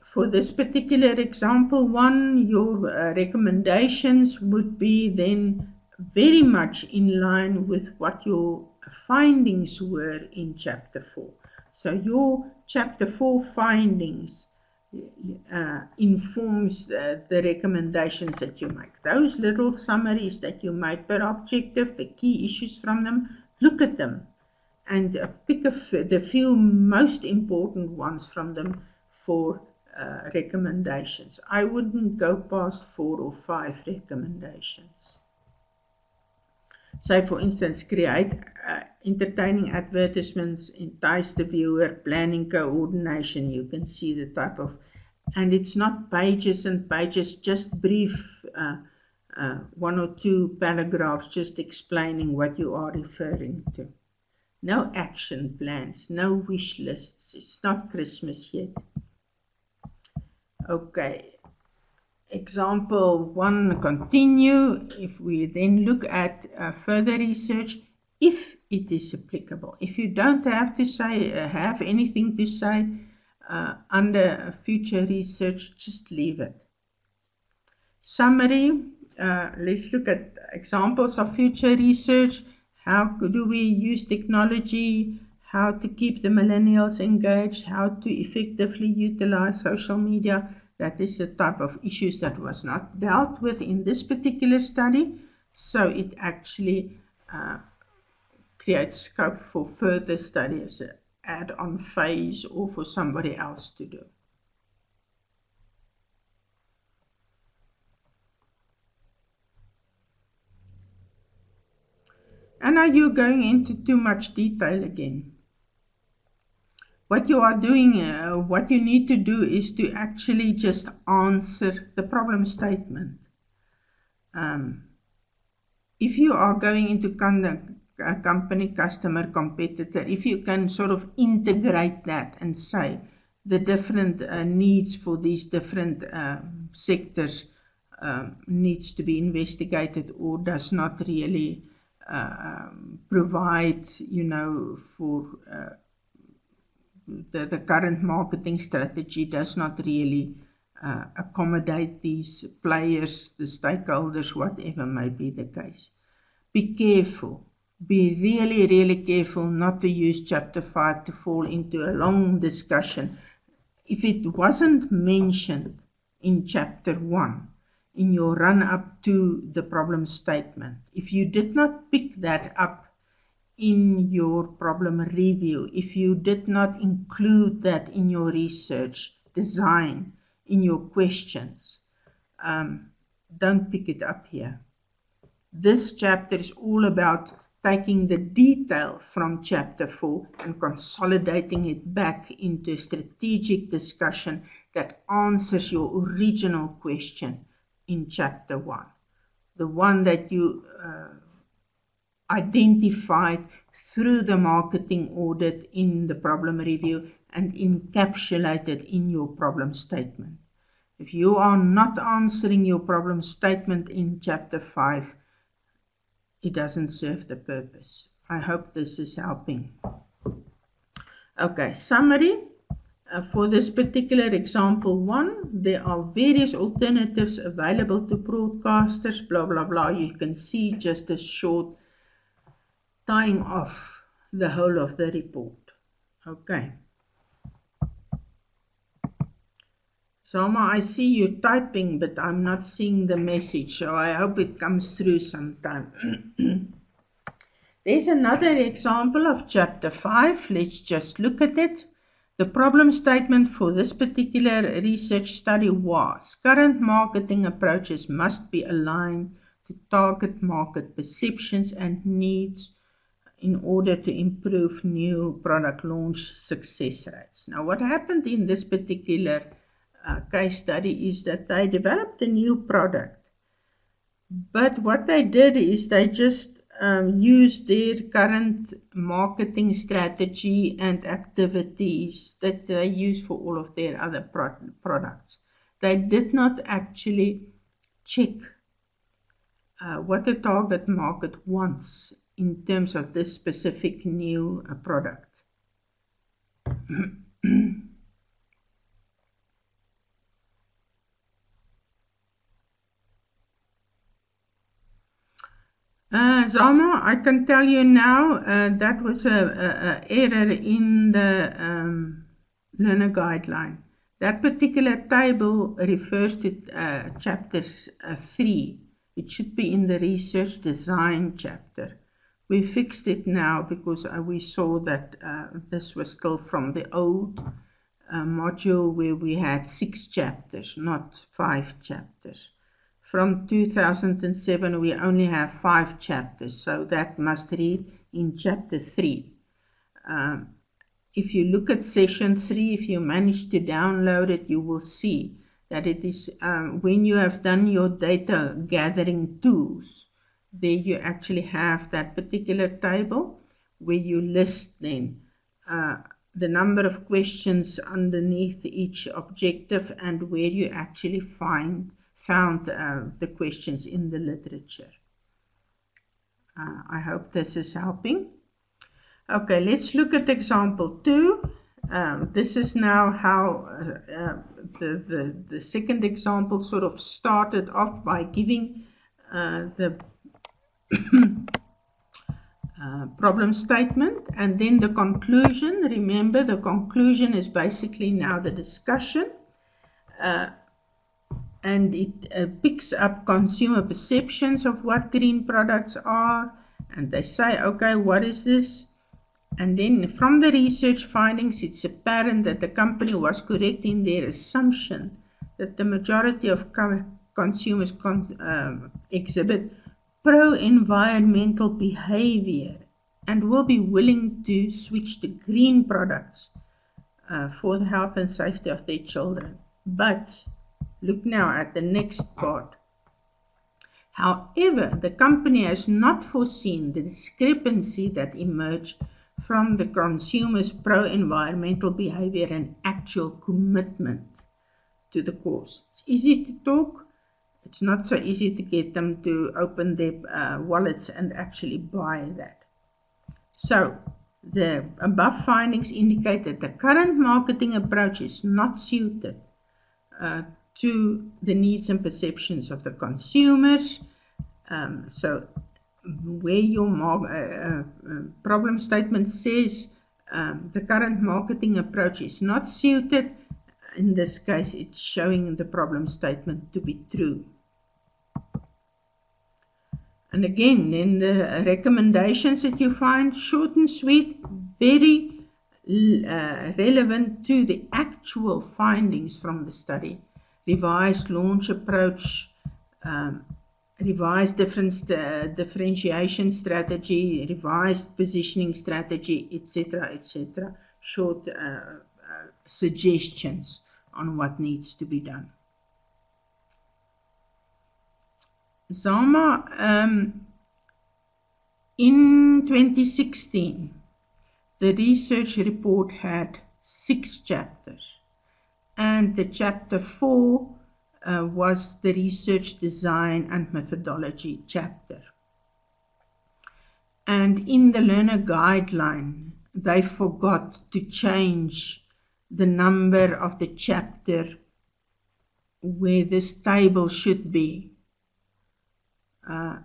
A: for this particular example 1, your recommendations would be then very much in line with what your findings were in chapter 4. So your chapter 4 findings informs the recommendations that you make. Those little summaries that you make per objective, the key issues from them, look at them and pick the few most important ones from them for recommendations. I wouldn't go past 4 or 5 recommendations. Say, for instance, create entertaining advertisements, entice the viewer, planning coordination. You can see the type of, and it's not pages and pages, just brief 1 or 2 paragraphs just explaining what you are referring to. No action plans, no wish lists. It's not Christmas yet. Okay. Example 1, continue. If we then look at further research, if it is applicable. If you don't have to say, have anything to say under future research, just leave it. Summary, let's look at examples of future research. How do we use technology? How to keep the millennials engaged? How to effectively utilize social media? That is a type of issues that was not dealt with in this particular study. So it actually creates scope for further study as an add-on phase or for somebody else to do. And are you going into too much detail again? What you are doing, what you need to do is to actually just answer the problem statement. If you are going into company, customer, competitor, if you can sort of integrate that and say the different needs for these different sectors needs to be investigated or does not really provide, for the current marketing strategy does not really accommodate these players, the stakeholders, whatever may be the case. Be careful. Be really, really careful not to use chapter 5 to fall into a long discussion. If it wasn't mentioned in chapter 1, in your run-up to the problem statement, if you did not pick that up in your problem review, if you did not include that in your research design, in your questions, don't pick it up here. This chapter is all about taking the detail from chapter 4 and consolidating it back into a strategic discussion that answers your original question in chapter 1. The one that you identified through the marketing audit in the problem review and encapsulated in your problem statement. If you are not answering your problem statement in chapter 5, it doesn't serve the purpose. I hope this is helping. Okay, summary. For this particular example 1, there are various alternatives available to broadcasters, blah, blah, blah. You can see just a short tying off the whole of the report. Okay. Salma, I see you typing, but I'm not seeing the message, so I hope it comes through sometime. There's another example of chapter 5. Let's just look at it. The problem statement for this particular research study was: current marketing approaches must be aligned to target market perceptions and needs in order to improve new product launch success rates. Now, what happened in this particular case study is that they developed a new product, but what they did is they just used their current marketing strategy and activities that they use for all of their other products. They did not actually check what the target market wants in terms of this specific new product. Zama, I can tell you now that was a error in the learner guideline. That particular table refers to chapter 3. It should be in the research design chapter. We fixed it now because we saw that this was still from the old module where we had 6 chapters, not 5 chapters. From 2007 we only have 5 chapters, so that must read in chapter 3. If you look at session 3, if you manage to download it, you will see that it is when you have done your data gathering tools, there you actually have that particular table where you list then the number of questions underneath each objective and where you actually found the questions in the literature. I hope this is helping. Okay, let's look at example 2. This is now how the second example sort of started off by giving the problem statement and then the conclusion. Remember, the conclusion is basically now the discussion. And it picks up consumer perceptions of what green products are, and they say, okay, what is this? And then from the research findings, it's apparent that the company was correct in their assumption that the majority of consumers exhibit pro-environmental behavior and will be willing to switch to green products for the health and safety of their children. But look now at the next part. However, the company has not foreseen the discrepancy that emerged from the consumer's pro-environmental behavior and actual commitment to the cause. It's easy to talk. It's not so easy to get them to open their wallets and actually buy that. So, the above findings indicate that the current marketing approach is not suited to the needs and perceptions of the consumers. So where your problem statement says the current marketing approach is not suited, in this case it's showing the problem statement to be true. And again, then the recommendations that you find, short and sweet, very relevant to the actual findings from the study. Revised launch approach, revised differentiation strategy, revised positioning strategy, etc., etc. Short suggestions on what needs to be done. Zama, in 2016, the research report had 6 chapters. And the chapter 4 was the research design and methodology chapter. And in the learner guideline, they forgot to change the number of the chapter where this table should be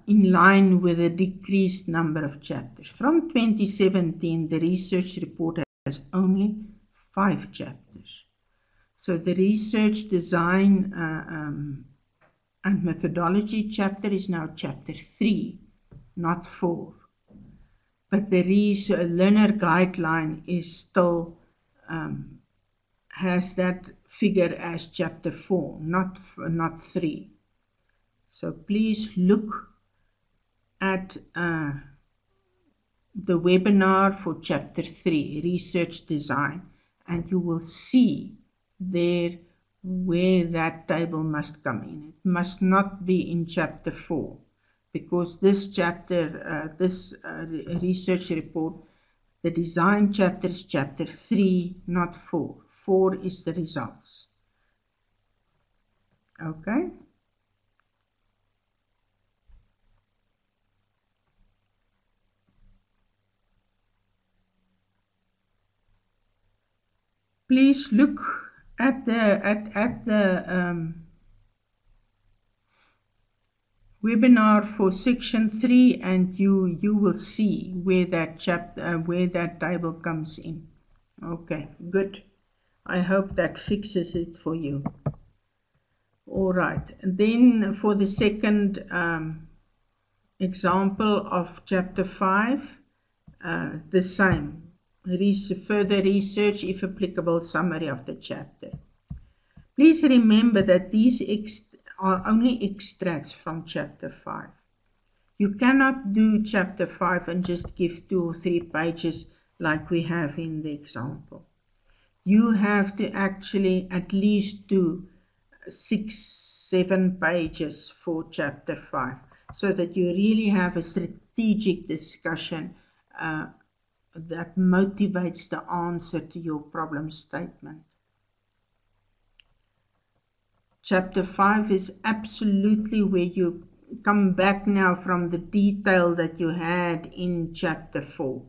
A: in line with the decreased number of chapters. From 2017, the research report has only 5 chapters. So the research design and methodology chapter is now chapter 3, not 4. But the learner guideline is still has that figure as chapter 4, not 3. So please look at the webinar for Chapter 3, Research Design, and you will see there where that table must come in. It must not be in Chapter 4, because this chapter, research report, the design chapter is Chapter 3, not 4. 4 is the results. Okay? Please look at the webinar for section 3, and you will see where that chapter where that table comes in. Okay, good. I hope that fixes it for you. All right, and then for the second example of chapter 5, the same. Further research, if applicable, summary of the chapter. Please remember that these are only extracts from chapter 5. You cannot do chapter 5 and just give 2 or 3 pages like we have in the example. You have to actually at least do 6-7 pages for chapter 5, so that you really have a strategic discussion that motivates the answer to your problem statement. Chapter 5 is absolutely where you come back now from the detail that you had in chapter 4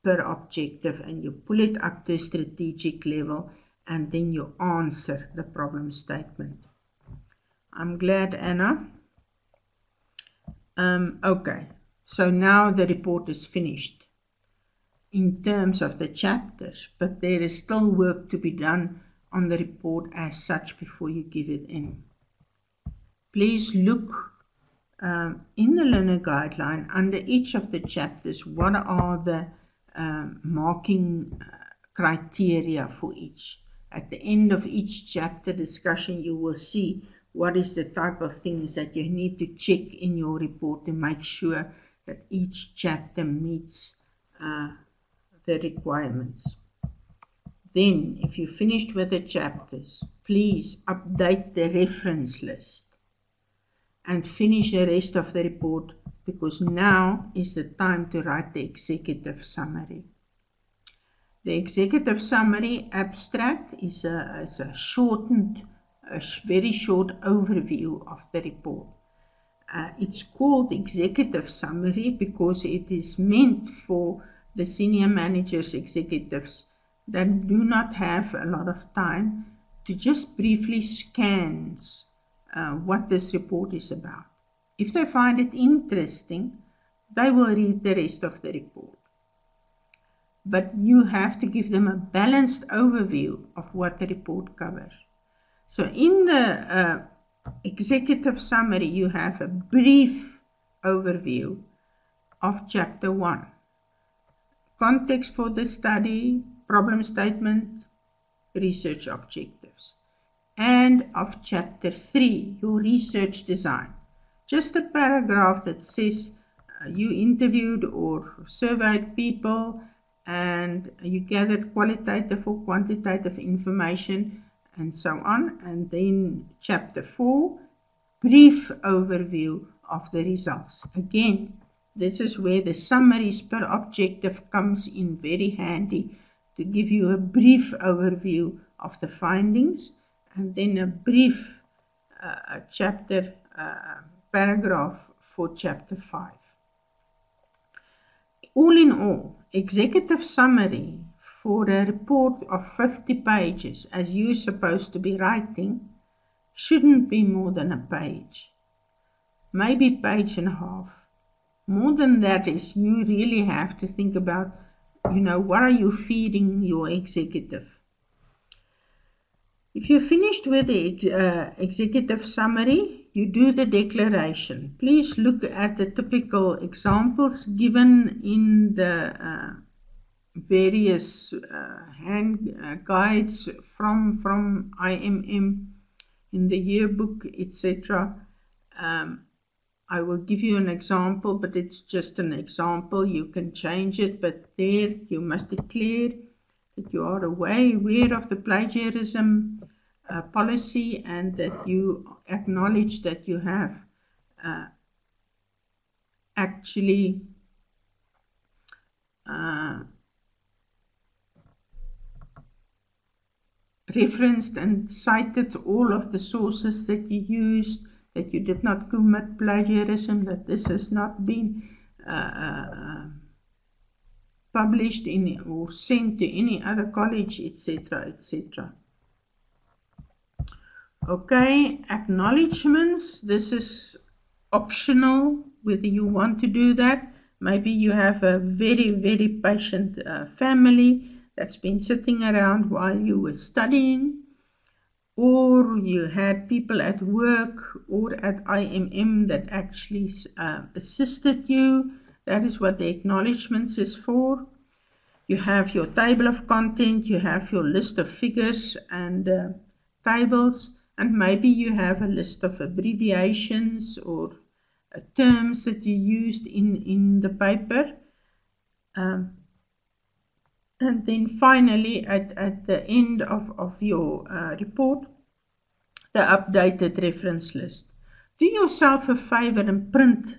A: per objective, and you pull it up to a strategic level, and then you answer the problem statement. I'm glad, Anna. Okay, so now the report is finished in terms of the chapters, but there is still work to be done on the report as such before you give it in. Please look in the learner guideline under each of the chapters, what are the marking criteria for each. At the end of each chapter discussion, you will see what is the type of things that you need to check in your report to make sure that each chapter meets the requirements. Then, if you finished with the chapters, please update the reference list and finish the rest of the report, because now is the time to write the executive summary. The executive summary abstract is a shortened, very short overview of the report. It's called executive summary because it is meant for the senior managers, executives that do not have a lot of time to just briefly scan what this report is about. If they find it interesting, they will read the rest of the report. But you have to give them a balanced overview of what the report covers. So in the executive summary, you have a brief overview of chapter 1. Context for the study, problem statement, research objectives. And of chapter 3, your research design. Just a paragraph that says you interviewed or surveyed people and you gathered qualitative or quantitative information and so on. And then chapter 4, brief overview of the results. Again, this is where the summaries per objective comes in very handy to give you a brief overview of the findings, and then a brief chapter paragraph for chapter 5. All in all, executive summary for a report of 50 pages, as you're supposed to be writing, shouldn't be more than a page, maybe page and a half. More than that is you really have to think about, what are you feeding your executive? If you're finished with the executive summary, you do the declaration. Please look at the typical examples given in the various hand guides from IMM in the yearbook, etc. I will give you an example, but it's just an example. You can change it, but there you must declare that you are aware of the plagiarism policy, and that you acknowledge that you have actually referenced and cited all of the sources that you used, that you did not commit plagiarism, that this has not been published in or sent to any other college, etc., etc. Okay, acknowledgements. This is optional whether you want to do that. Maybe you have a very, very patient family that's been sitting around while you were studying, or you had people at work or at IMM that actually assisted you. That is what the acknowledgements is for. You have your table of content, you have your list of figures and tables, and maybe you have a list of abbreviations or terms that you used in the paper. And then finally, at the end of your report, the updated reference list. Do yourself a favor and print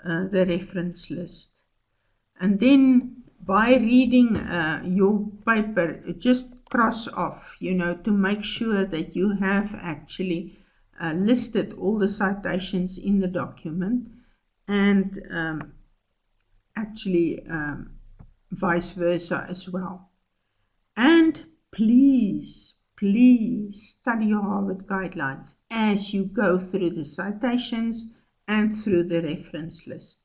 A: the reference list. And then by reading your paper, just cross off, to make sure that you have actually listed all the citations in the document, and actually vice versa as well. And please study your Harvard guidelines as you go through the citations and through the reference list.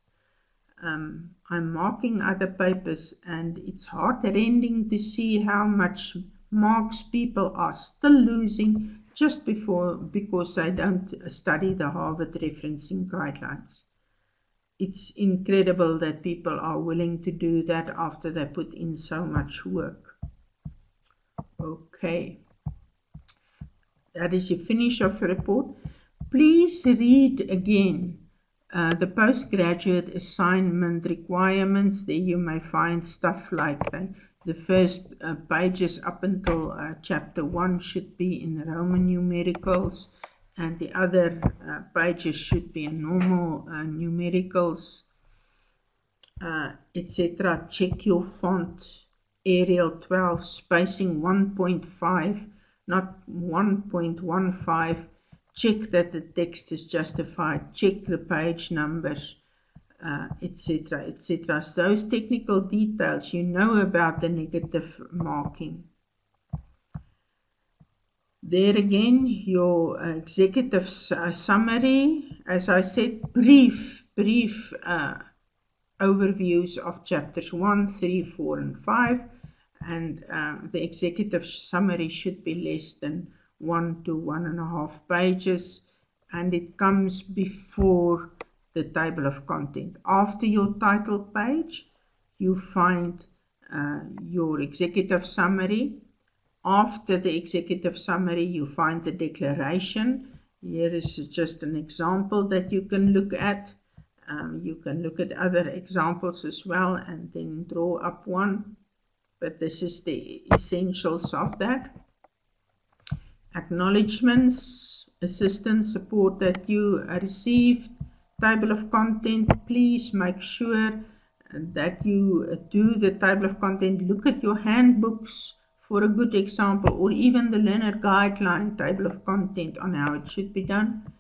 A: I'm marking other papers, and it's heart-rending to see how much marks people are still losing just because they don't study the Harvard referencing guidelines. It's incredible that people are willing to do that after they put in so much work. Okay, that is the finish of the report. Please read again the postgraduate assignment requirements. There you may find stuff like the first pages up until chapter 1 should be in Roman numericals, and the other pages should be in normal numericals, etc. Check your font, Arial 12, spacing 1.5, not 1.15. Check that the text is justified. Check the page numbers, etc., etc. So those technical details, you know about the negative marking. There again, your executive summary, as I said, brief overviews of chapters 1, 3, 4, and 5, and the executive summary should be less than 1 to 1.5 pages, and it comes before the table of content. After your title page, you find your executive summary. After the executive summary, you find the declaration. Here is just an example that you can look at. You can look at other examples as well and then draw up one. But this is the essentials of that. Acknowledgements, assistance, support that you received. Table of content, please make sure that you do the table of content. Look at your handbooks for a good example, or even the learner guideline table of content on how it should be done.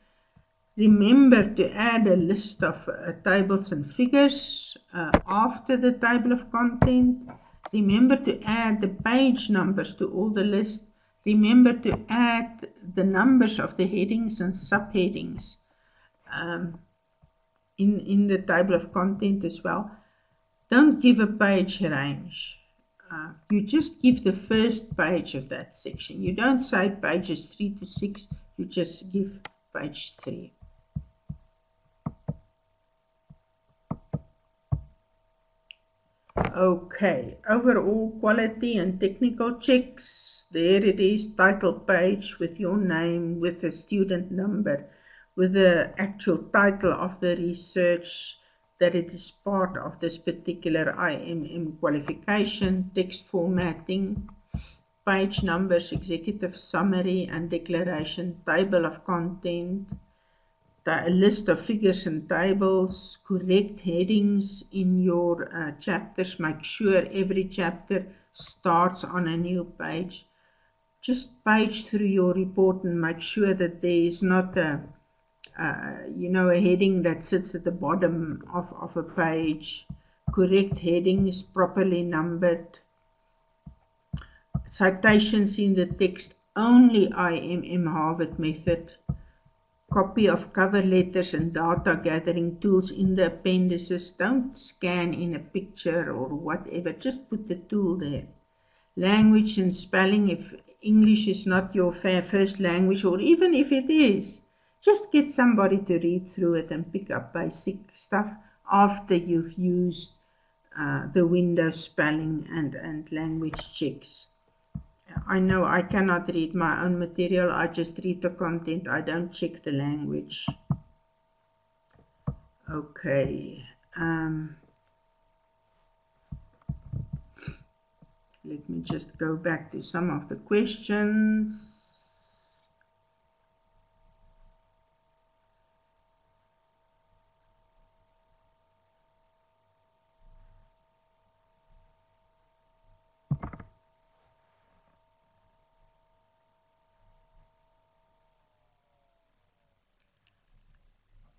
A: Remember to add a list of tables and figures after the table of content. Remember to add the page numbers to all the lists. Remember to add the numbers of the headings and subheadings in the table of content as well. Don't give a page range. You just give the first page of that section. You don't say pages 3 to 6, you just give page 3. Okay, overall quality and technical checks. There it is, title page with your name, with the student number, with the actual title of the research, that it is part of this particular IMM qualification, text formatting, page numbers, executive summary and declaration, table of content, a list of figures and tables, correct headings in your chapters. Make sure every chapter starts on a new page. Just page through your report and make sure that there is not a heading that sits at the bottom of a page. Correct headings, properly numbered. Citations in the text, only IMM Harvard method. Copy of cover letters and data gathering tools in the appendices. Don't scan in a picture or whatever, just put the tool there. Language and spelling, if English is not your first language, or even if it is, just get somebody to read through it and pick up basic stuff after you've used the Windows spelling and language checks. I know I cannot read my own material, I just read the content, I don't check the language. Okay. Let me just go back to some of the questions.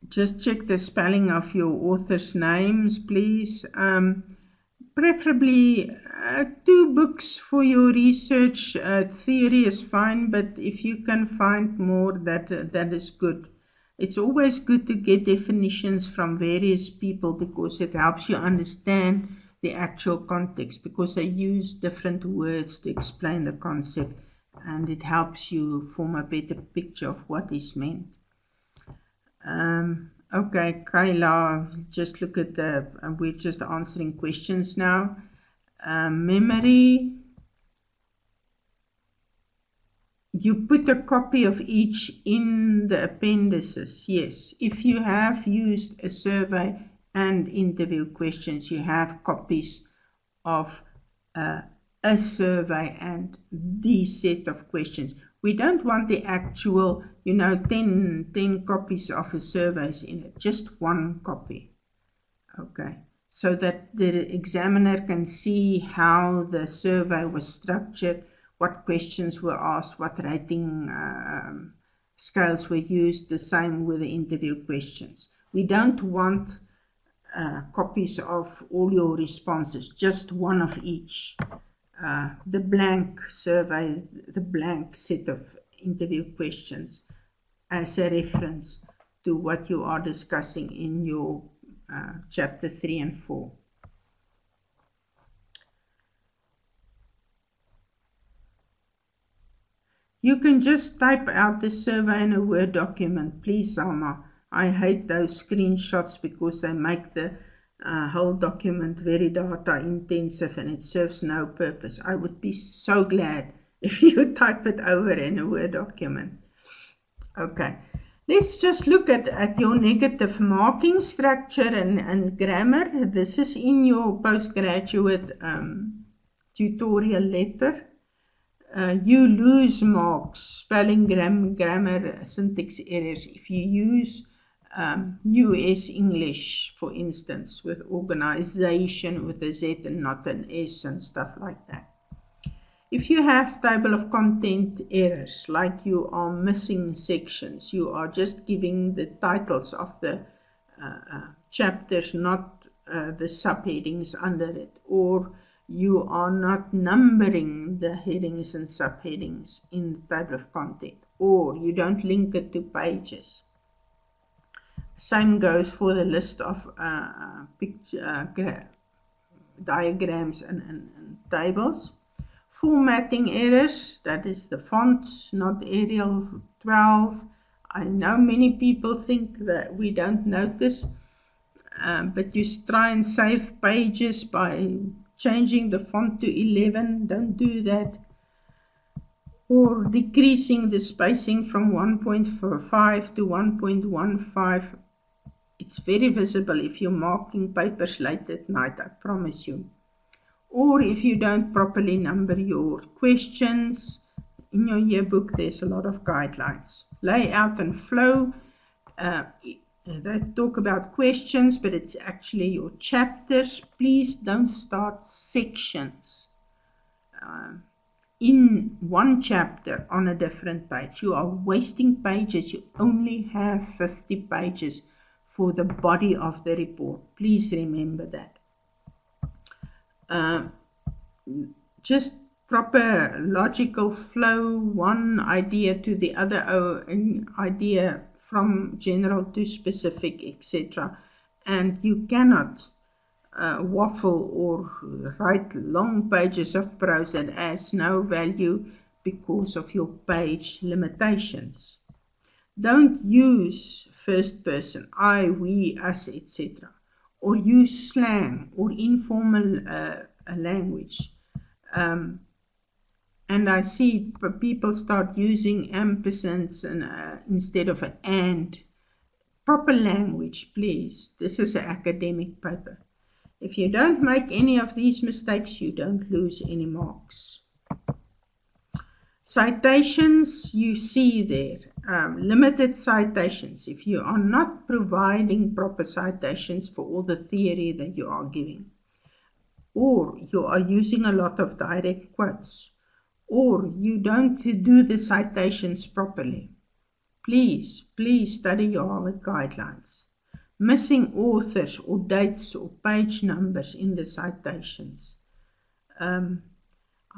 A: Just check the spelling of your authors' names, please. Preferably 2 books for your research. Theory is fine, but if you can find more, that is good. It's always good to get definitions from various people because it helps you understand the actual context, because they use different words to explain the concept, and it helps you form a better picture of what is meant. Okay, Kayla, just look at we're just answering questions now. Memory, you put a copy of each in the appendices. Yes, if you have used a survey and interview questions, you have copies of a survey and the set of questions. We don't want the actual, 10 copies of a surveys in it, just 1 copy. Okay, so that the examiner can see how the survey was structured, what questions were asked, what rating scales were used, the same with the interview questions. We don't want copies of all your responses, just 1 of each. The blank survey, the blank set of interview questions as a reference to what you are discussing in your chapter 3 and 4. You can just type out the survey in a Word document, please, Alma. I hate those screenshots because they make the whole document very data intensive and it serves no purpose. I would be so glad if you type it over in a Word document. Okay, let's just look at your negative marking structure and grammar. This is in your postgraduate tutorial letter. You lose marks, spelling, grammar, syntax errors if you use US English, for instance, with organization with a Z and not an S and stuff like that. If you have table of content errors, like you are missing sections, you are just giving the titles of the chapters, not the subheadings under it, or you are not numbering the headings and subheadings in the table of content, or you don't link it to pages. Same goes for the list of diagrams and tables. Formatting errors, that is the fonts, not Arial 12. I know many people think that we don't notice, but you try and save pages by changing the font to 11. Don't do that. or decreasing the spacing from 1.5 to 1.15. It's very visible if you're marking papers late at night, I promise you. Or if you don't properly number your questions. In your yearbook, there's a lot of guidelines. Layout and flow. They talk about questions, but it's actually your chapters. Please don't start sections in one chapter on a different page. You are wasting pages. You only have 50 pages for the body of the report. Please remember that. Just proper logical flow, one idea to the other idea from general to specific, etc. And you cannot waffle or write long pages of prose that adds no value because of your page limitations. Don't use first person, I, we, us, etc. Or use slang or informal language. And I see people start using ampersands instead of an and. Proper language, please. This is an academic paper. If you don't make any of these mistakes, you don't lose any marks. Citations, you see there. Limited citations. If you are not providing proper citations for all the theory that you are giving, or you are using a lot of direct quotes, or you don't do the citations properly, please study your Harvard guidelines. Missing authors or dates or page numbers in the citations.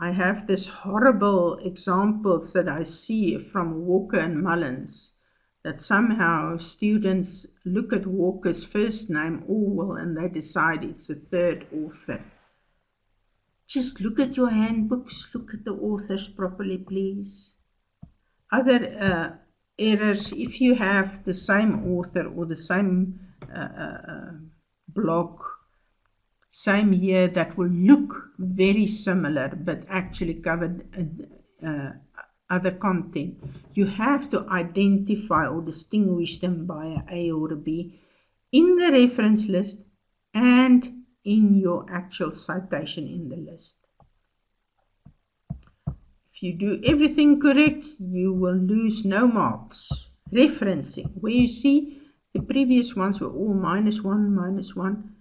A: I have this horrible examples that I see from Walker and Mullins, that somehow students look at Walker's first name, Orwell, and they decide it's a third author. Just look at your handbooks, look at the authors properly, please. Other errors, if you have the same author or the same blog, same year, that will look very similar but actually covered other content, you have to identify or distinguish them by an A or a B in the reference list and in your actual citation in the list. If you do everything correct, you will lose no marks. Referencing, where you see the previous ones were all -1, -1.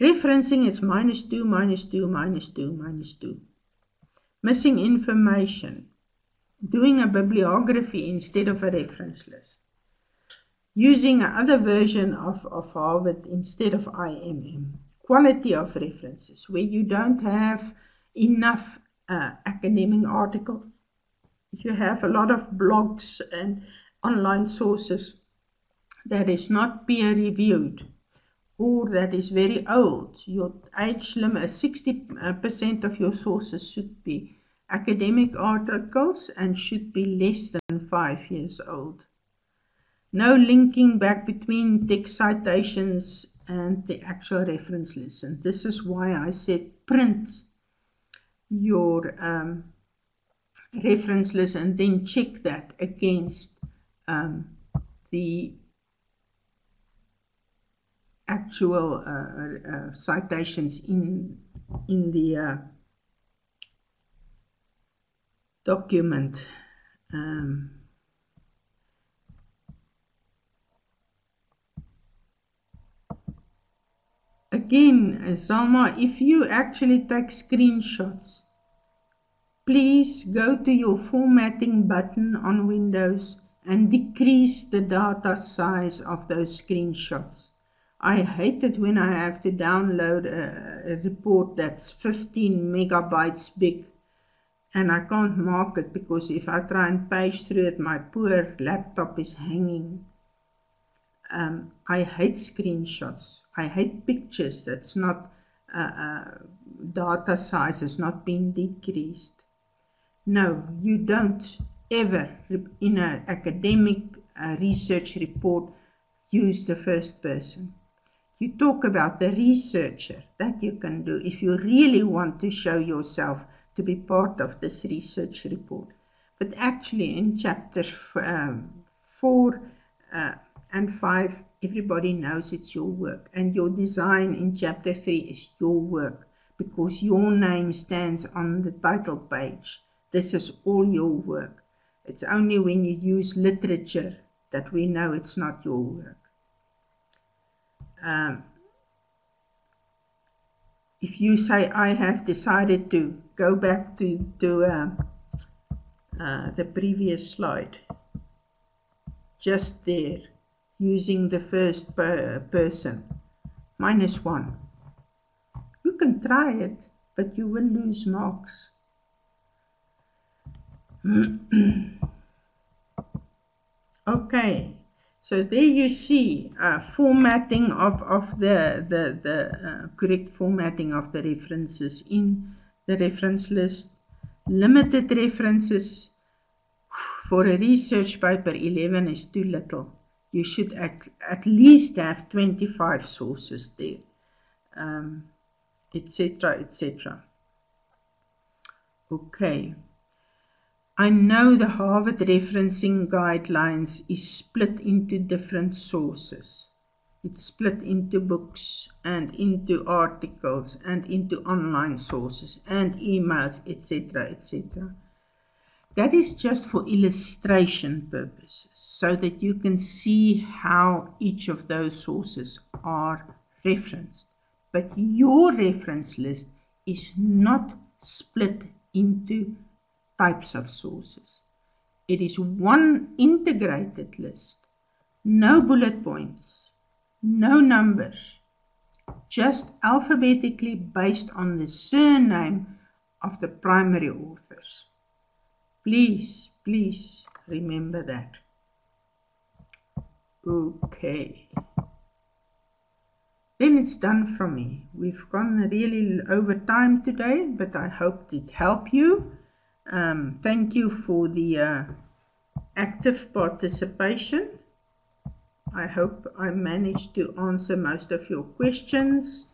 A: Referencing is -2, -2, -2, -2. Missing information. Doing a bibliography instead of a reference list. Using another version of Harvard instead of IMM. Quality of references, where you don't have enough academic articles. If you have a lot of blogs and online sources that is not peer reviewed or that is very old, your age limit, 60% of your sources should be academic articles and should be less than 5 years old. No linking back between text citations and the actual reference list. And this is why I said print your reference list and then check that against the actual citations in the document. Again, Zalma, if you actually take screenshots, please go to your formatting button on Windows and decrease the data size of those screenshots. I hate it when I have to download a report that's 15 megabytes big and I can't mark it because if I try and page through it, my poor laptop is hanging. I hate screenshots. I hate pictures that's not data size has not been decreased. No, you don't ever in an academic research report use the first person. You talk about the researcher, that you can do if you really want to show yourself to be part of this research report. but actually in chapters 4 and 5, everybody knows it's your work, and your design in chapter 3 is your work, because your name stands on the title page. This is all your work. It's only when you use literature that we know it's not your work. If you say, I have decided to go back to the previous slide, just there, using the first person, -1. You can try it, but you will lose marks. Okay, so there you see formatting of the correct formatting of the references in the reference list. Limited references for a research paper 11 is too little. You should at least have 25 sources there, etc., etc. Okay. I know the Harvard referencing guidelines is split into different sources. It's split into books and into articles and into online sources and emails, etc., etc. That is just for illustration purposes, so that you can see how each of those sources are referenced. But your reference list is not split into types of sources. It is one integrated list. No bullet points, no numbers, just alphabetically based on the surname of the primary authors. Please, please remember that. Okay. Then it's done from me. We've gone really over time today, but I hope it helped you. Thank you for the active participation. I hope I managed to answer most of your questions.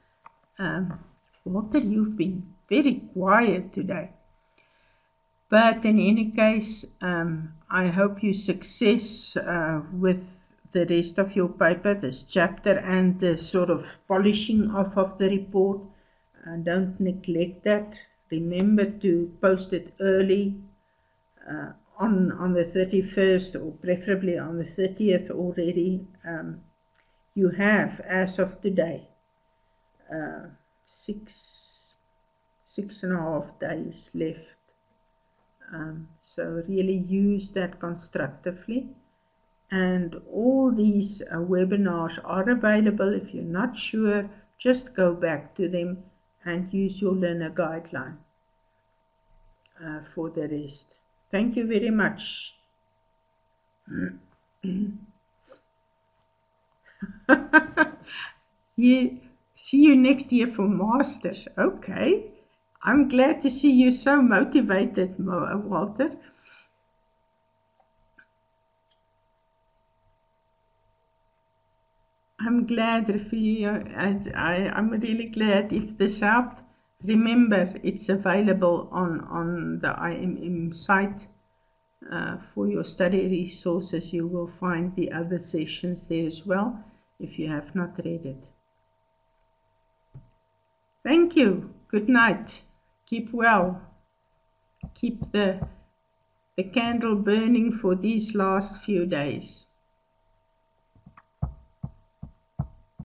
A: Walter, you've been very quiet today. But in any case, I hope you success with the rest of your paper, this chapter, and the sort of polishing off of the report. Don't neglect that. Remember to post it early on the 31st, or preferably on the 30th already. You have, as of today, 6.5 days left. So really use that constructively. And all these webinars are available. If you're not sure, just go back to them and use your learner guideline for the rest. Thank you very much. Yeah, see you next year for Masters. Okay. I'm glad to see you so motivated, Walter. I'm glad, Rafi. I'm really glad if this helped. Remember, it's available on the IMM site for your study resources. You will find the other sessions there as well if you have not read it. Thank you. Good night. Keep well. Keep the candle burning for these last few days.